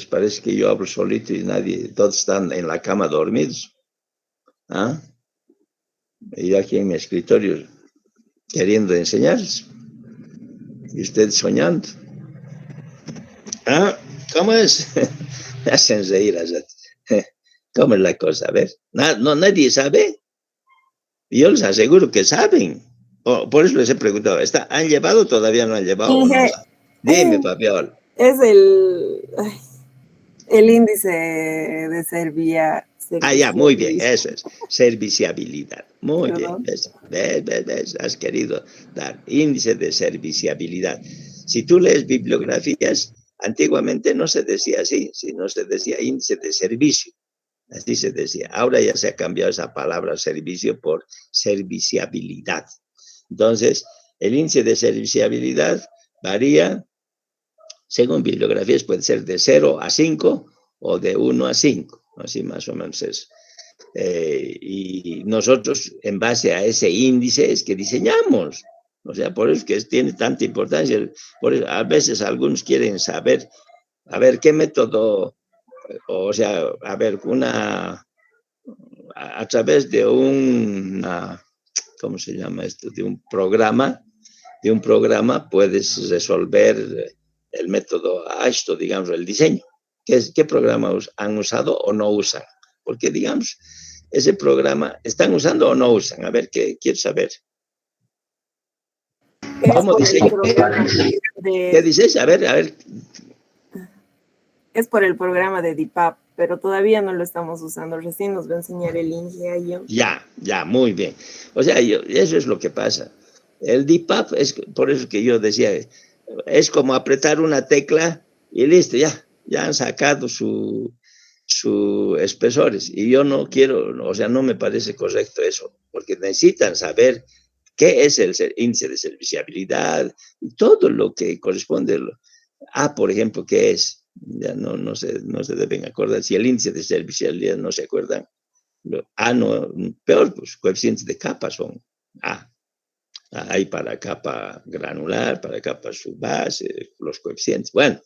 Parece que yo hablo solito y todos están en la cama dormidos. ¿Ah? Y yo aquí en mi escritorio queriendo enseñarles. Y ustedes soñando. ¿Ah? ¿Cómo es? Me hacen reír. ¿Cómo es la cosa? A ver. Nadie sabe. Y yo les aseguro que saben. Por eso les he preguntado, ¿han llevado o todavía no han llevado? ¿O no? Dime, Fabiola. Es el índice de Ya, muy bien, eso es, serviciabilidad. Muy ¿verdad? bien, ¿ves? Has querido dar índice de serviciabilidad. Si tú lees bibliografías, antiguamente no se decía así, sino se decía índice de servicio. Así se decía. Ahora ya se ha cambiado esa palabra servicio por serviciabilidad. Entonces, el índice de serviciabilidad varía, según bibliografías, puede ser de 0 a 5 o de 1 a 5. Así más o menos es. Y nosotros, en base a ese índice, es que diseñamos. O sea, por eso es que tiene tanta importancia. Por eso, a veces algunos quieren saber, a ver, qué método, o sea, a ver, a través de ¿cómo se llama esto? De un programa puedes resolver el método AISTO, digamos, el diseño. ¿Qué programa han usado o no usan? Porque, digamos, ese programa, ¿están usando o no usan? A ver, ¿qué quiero saber? ¿Cómo diseño? ¿Qué dices? A ver. Es por el programa de DIPAP, pero todavía no lo estamos usando. Recién nos va a enseñar el Inge ahí. Ya, muy bien. O sea, eso es lo que pasa. El DIPAP es, por eso que yo decía, es como apretar una tecla y listo, ya han sacado sus espesores. Y yo no quiero, o sea, no me parece correcto eso, porque necesitan saber qué es el índice de serviciabilidad y todo lo que corresponde. Por ejemplo, ¿qué es? Ya no se deben acordar. Si el índice de serviciabilidad no se acuerdan, no, peor, pues coeficientes de capa son A. Hay para capa granular, para capa subbase, los coeficientes. Bueno,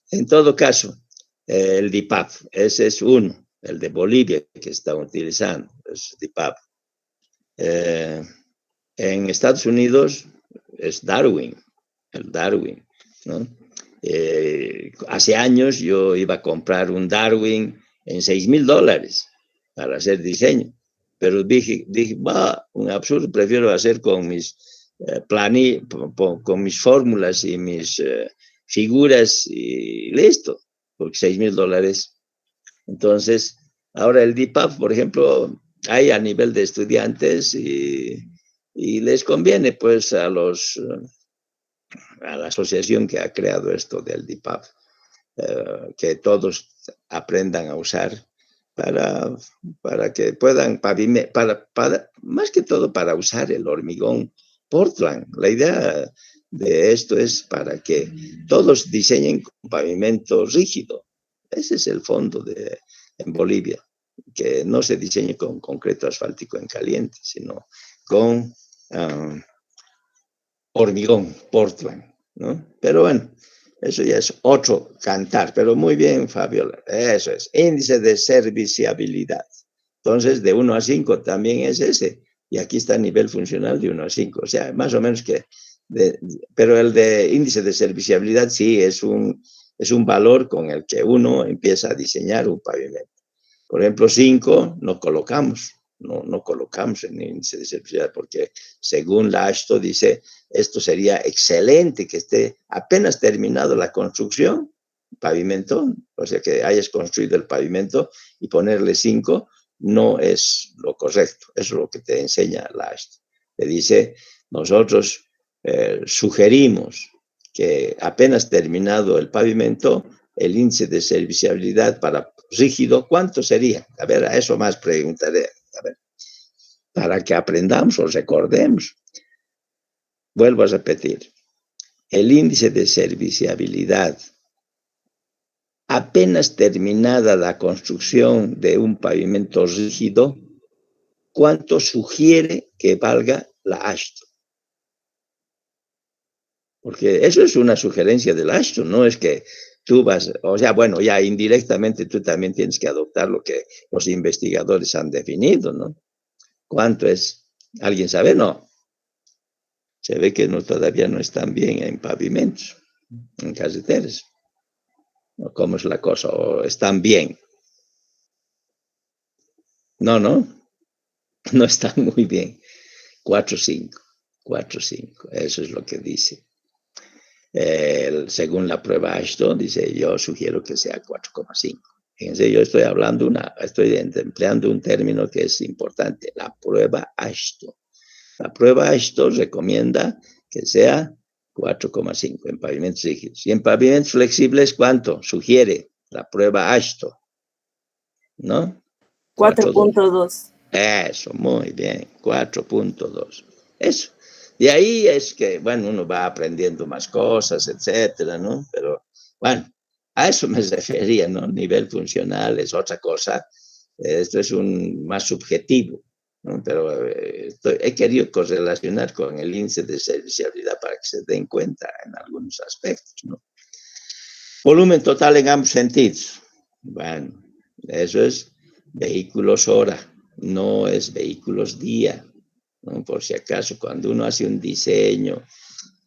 en todo caso, el DIPAP, ese es uno, el de Bolivia que están utilizando, es DIPAP. En Estados Unidos es Darwin, el Darwin, ¿no? Hace años yo iba a comprar un Darwin en $6,000 para hacer diseño, pero dije, un absurdo, prefiero hacer con mis con mis fórmulas y mis figuras y listo, porque $6,000. Entonces, ahora el DIPAP, por ejemplo, hay a nivel de estudiantes y les conviene pues a la asociación que ha creado esto del DIPAP, que todos aprendan a usar para que puedan pavimentar, más que todo para usar el hormigón Portland. La idea de esto es para que todos diseñen con pavimento rígido. Ese es el fondo en Bolivia, que no se diseñe con concreto asfáltico en caliente, sino con hormigón Portland, ¿no? Pero bueno, eso ya es otro cantar, pero muy bien, Fabiola, eso es, índice de serviciabilidad. Entonces, de 1 a 5 también es ese, y aquí está el nivel funcional de 1 a 5, o sea, más o menos pero el de índice de serviciabilidad sí es un valor con el que uno empieza a diseñar un pavimento. Por ejemplo, 5 no colocamos en el índice de serviciabilidad, porque según la AASHTO dice, esto sería excelente que esté apenas terminado la construcción, pavimento, o sea, que hayas construido el pavimento y ponerle 5 no es lo correcto. Eso es lo que te enseña la AASHTO. Te dice, nosotros sugerimos que apenas terminado el pavimento, el índice de serviciabilidad para rígido, ¿cuánto sería? A ver, a eso más preguntaré, a ver, para que aprendamos o recordemos. Vuelvo a repetir, el índice de serviciabilidad, apenas terminada la construcción de un pavimento rígido, ¿cuánto sugiere que valga la AASHTO? Porque eso es una sugerencia del AASHTO, no es que tú vas, o sea, bueno, ya indirectamente tú también tienes que adoptar lo que los investigadores han definido, ¿no? ¿Cuánto es? ¿Alguien sabe? No. Se ve que no, todavía no están bien en pavimentos, en carreteras. ¿Cómo es la cosa? ¿O están bien? No, no están muy bien. 4,5, 4,5, eso es lo que dice. Según la prueba AASHTO, dice, yo sugiero que sea 4,5. Fíjense, yo estoy empleando un término que es importante, la prueba AASHTO. La prueba AASHTO recomienda que sea 4,5 en pavimentos rígidos. Y en pavimentos flexibles, ¿cuánto? Sugiere la prueba AASHTO, ¿no? 4.2. Eso, muy bien, 4.2. Eso. De ahí es que, bueno, uno va aprendiendo más cosas, etcétera, ¿no? Pero, bueno, a eso me refería, ¿no? Nivel funcional es otra cosa. Esto es más subjetivo, ¿no? Pero he querido correlacionar con el índice de serviciabilidad para que se den cuenta en algunos aspectos, ¿no? Volumen total en ambos sentidos. Bueno, eso es vehículos hora, no es vehículos día, ¿no? Por si acaso, cuando uno hace un diseño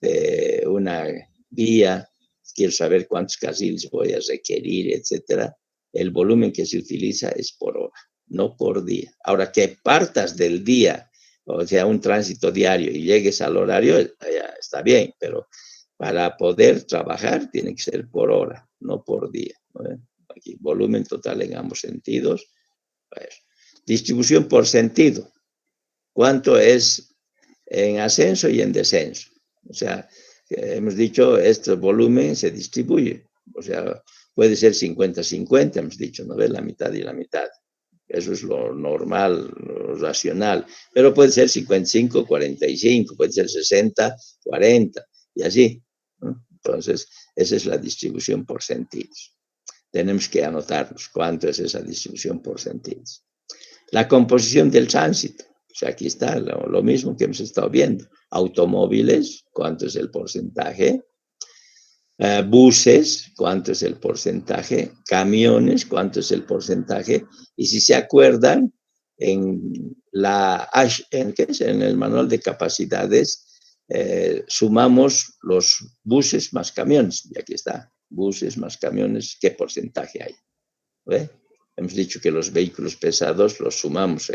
de una vía, quiero saber cuántos carriles voy a requerir, etcétera, el volumen que se utiliza es por hora, no por día. Ahora, que partas del día, o sea, un tránsito diario y llegues al horario, ya está bien, pero para poder trabajar tiene que ser por hora, no por día, ¿no? Aquí, volumen total en ambos sentidos. Pues, distribución por sentido. ¿Cuánto es en ascenso y en descenso? O sea, hemos dicho, este volumen se distribuye. O sea, puede ser 50-50, hemos dicho, ¿no ves? La mitad y la mitad. Eso es lo normal, lo racional. Pero puede ser 55-45, puede ser 60-40, y así, ¿no? Entonces, esa es la distribución por sentidos. Tenemos que anotarnos cuánto es esa distribución por sentidos. La composición del tránsito. O sea, aquí está lo mismo que hemos estado viendo. Automóviles, ¿cuánto es el porcentaje? Buses, ¿cuánto es el porcentaje? Camiones, ¿cuánto es el porcentaje? Y si se acuerdan, en el manual de capacidades, sumamos los buses más camiones. Y aquí está, buses más camiones, ¿qué porcentaje hay? ¿Ve? Hemos dicho que los vehículos pesados los sumamos,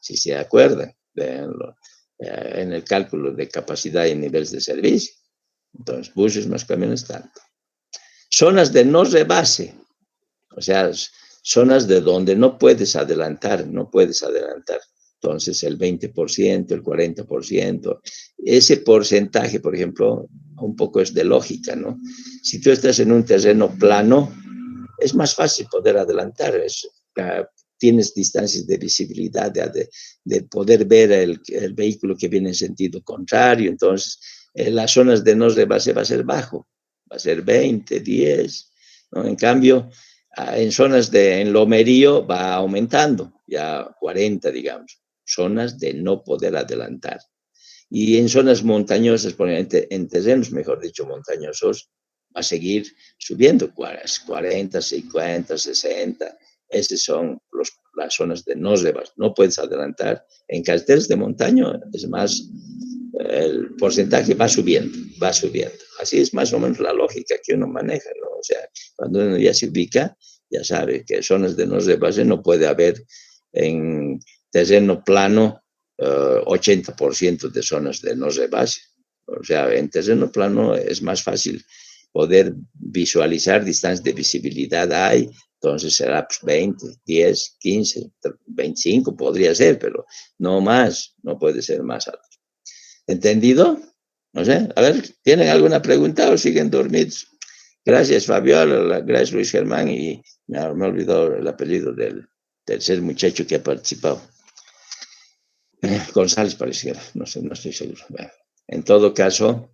si se acuerdan, en el cálculo de capacidad y niveles de servicio. Entonces, buses más camiones, tanto. Zonas de no rebase, o sea, zonas de donde no puedes adelantar. Entonces, el 20%, el 40%, ese porcentaje, por ejemplo, un poco es de lógica, ¿no? Si tú estás en un terreno plano, es más fácil poder adelantar. Tienes distancias de visibilidad, de poder ver el vehículo que viene en sentido contrario. Entonces, en las zonas de no rebase va a ser bajo, va a ser 20, 10, ¿no? En cambio, en zonas en lomerío va aumentando, ya 40, digamos, zonas de no poder adelantar. Y en zonas montañosas, en terrenos, mejor dicho, montañosos, va a seguir subiendo 40, 50, 60. Esas son las zonas de no rebas. No puedes adelantar. En carreteras de montaña, es más, el porcentaje va subiendo. Así es más o menos la lógica que uno maneja, ¿no? O sea, cuando uno ya se ubica, ya sabe que zonas de no rebase no puede haber en terreno plano 80% de zonas de no rebase. O sea, en terreno plano es más fácil poder visualizar distancias de visibilidad hay, entonces será pues 20, 10, 15, 25 podría ser, pero no más, no puede ser más alto. ¿Entendido? No sé, a ver, ¿tienen alguna pregunta o siguen dormidos? Gracias, Fabiola, gracias, Luis Germán, y me olvidó el apellido del tercer muchacho que ha participado. González pareciera, no sé, no estoy seguro. Bueno, en todo caso,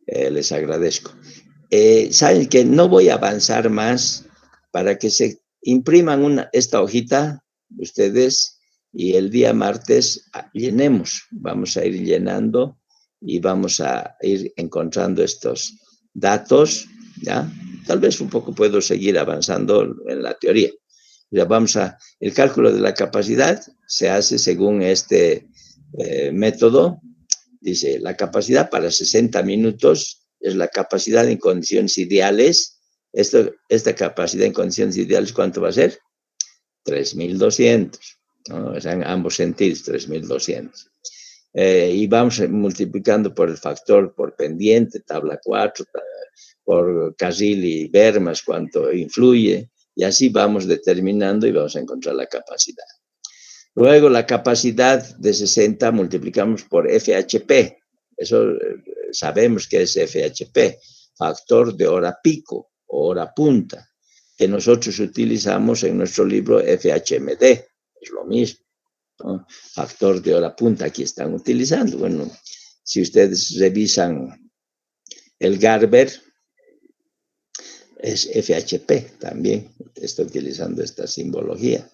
les agradezco. Saben que no voy a avanzar más para que se impriman esta hojita ustedes y el día martes llenemos. Vamos a ir llenando y vamos a ir encontrando estos datos, ¿ya? Tal vez un poco puedo seguir avanzando en la teoría. Ya el cálculo de la capacidad se hace según este método. Dice, la capacidad para 60 minutos es la capacidad en condiciones ideales. Esta capacidad en condiciones ideales, ¿cuánto va a ser? 3.200. ¿No? O sea, en ambos sentidos, 3.200. Y vamos multiplicando por el factor por pendiente, tabla 4, por Casil y Bermas, cuánto influye. Y así vamos determinando y vamos a encontrar la capacidad. Luego la capacidad de 60 multiplicamos por FHP. Eso sabemos que es FHP, factor de hora pico o hora punta, que nosotros utilizamos en nuestro libro FHMD. Es lo mismo, ¿no? Factor de hora punta, aquí están utilizando. Bueno, si ustedes revisan el Garber, es FHP también. Estoy utilizando esta simbología.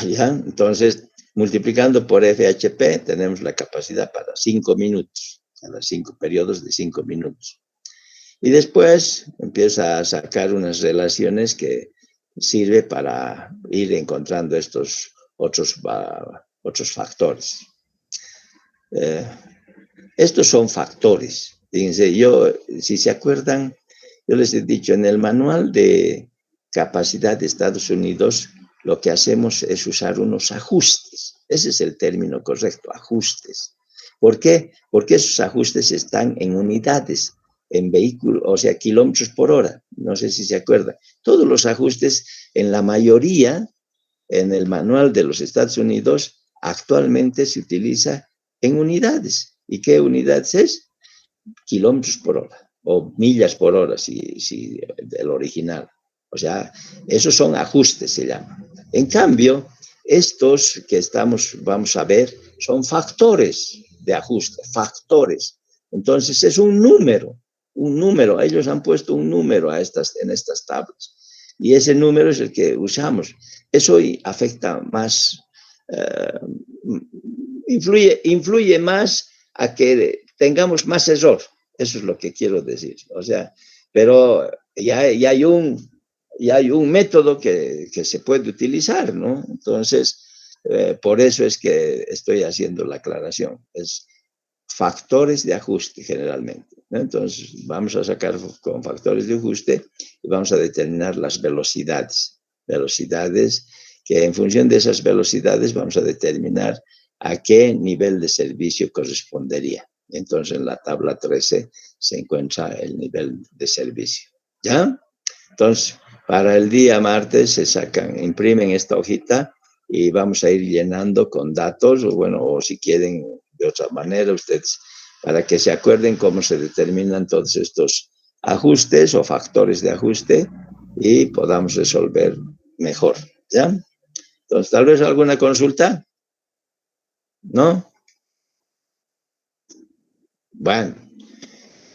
¿Ya? Entonces, multiplicando por FHP, tenemos la capacidad para 5 minutos, cada 5 periodos de 5 minutos. Y después empieza a sacar unas relaciones que sirve para ir encontrando estos otros factores. Estos son factores. Fíjense, si se acuerdan, yo les he dicho, en el manual de capacidad de Estados Unidos, lo que hacemos es usar unos ajustes. Ese es el término correcto, ajustes. ¿Por qué? Porque esos ajustes están en unidades, en vehículos, o sea, kilómetros por hora. No sé si se acuerdan. Todos los ajustes, en la mayoría, en el manual de los Estados Unidos, actualmente se utiliza en unidades. ¿Y qué unidades es? Kilómetros por hora o millas por hora, si el original. O sea, esos son ajustes, se llaman. En cambio, estos que vamos a ver, son factores de ajuste, factores. Entonces, es un número. Ellos han puesto un número en estas tablas. Y ese número es el que usamos. Eso afecta más, influye más a que tengamos más error. Eso es lo que quiero decir. O sea, pero ya hay un método que se puede utilizar, ¿no? Entonces, por eso es que estoy haciendo la aclaración. Es factores de ajuste generalmente, ¿no? Entonces, vamos a sacar con factores de ajuste y vamos a determinar las velocidades. Velocidades que en función de esas velocidades vamos a determinar a qué nivel de servicio correspondería. Entonces, en la tabla 13 se encuentra el nivel de servicio. ¿Ya? Entonces, para el día martes imprimen esta hojita y vamos a ir llenando con datos, o si quieren de otra manera, ustedes, para que se acuerden cómo se determinan todos estos ajustes o factores de ajuste y podamos resolver mejor. ¿Ya? Entonces, tal vez alguna consulta, ¿no? Bueno,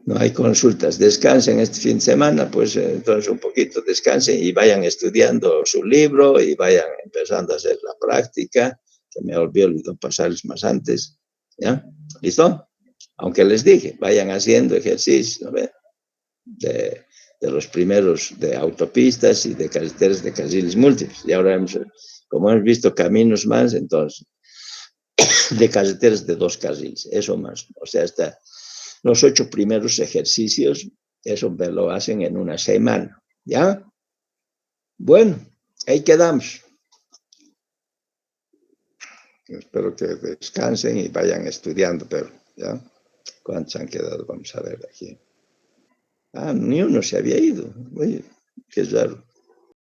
no hay consultas. Descansen este fin de semana, pues entonces un poquito descansen y vayan estudiando su libro y vayan empezando a hacer la práctica, que me olvidó pasarles más antes. ¿Ya? ¿Listo? Aunque les dije, vayan haciendo ejercicio, ¿no? De los primeros de autopistas y de carreteras de carriles múltiples. Y ahora, como hemos visto caminos más, entonces, de carreteras de 2 carriles, eso más. O sea, los 8 primeros ejercicios, eso me lo hacen en una semana. ¿Ya? Bueno, ahí quedamos. Espero que descansen y vayan estudiando, pero ¿ya? ¿Cuántos han quedado? Vamos a ver aquí. Ni uno se había ido. Oye, qué raro.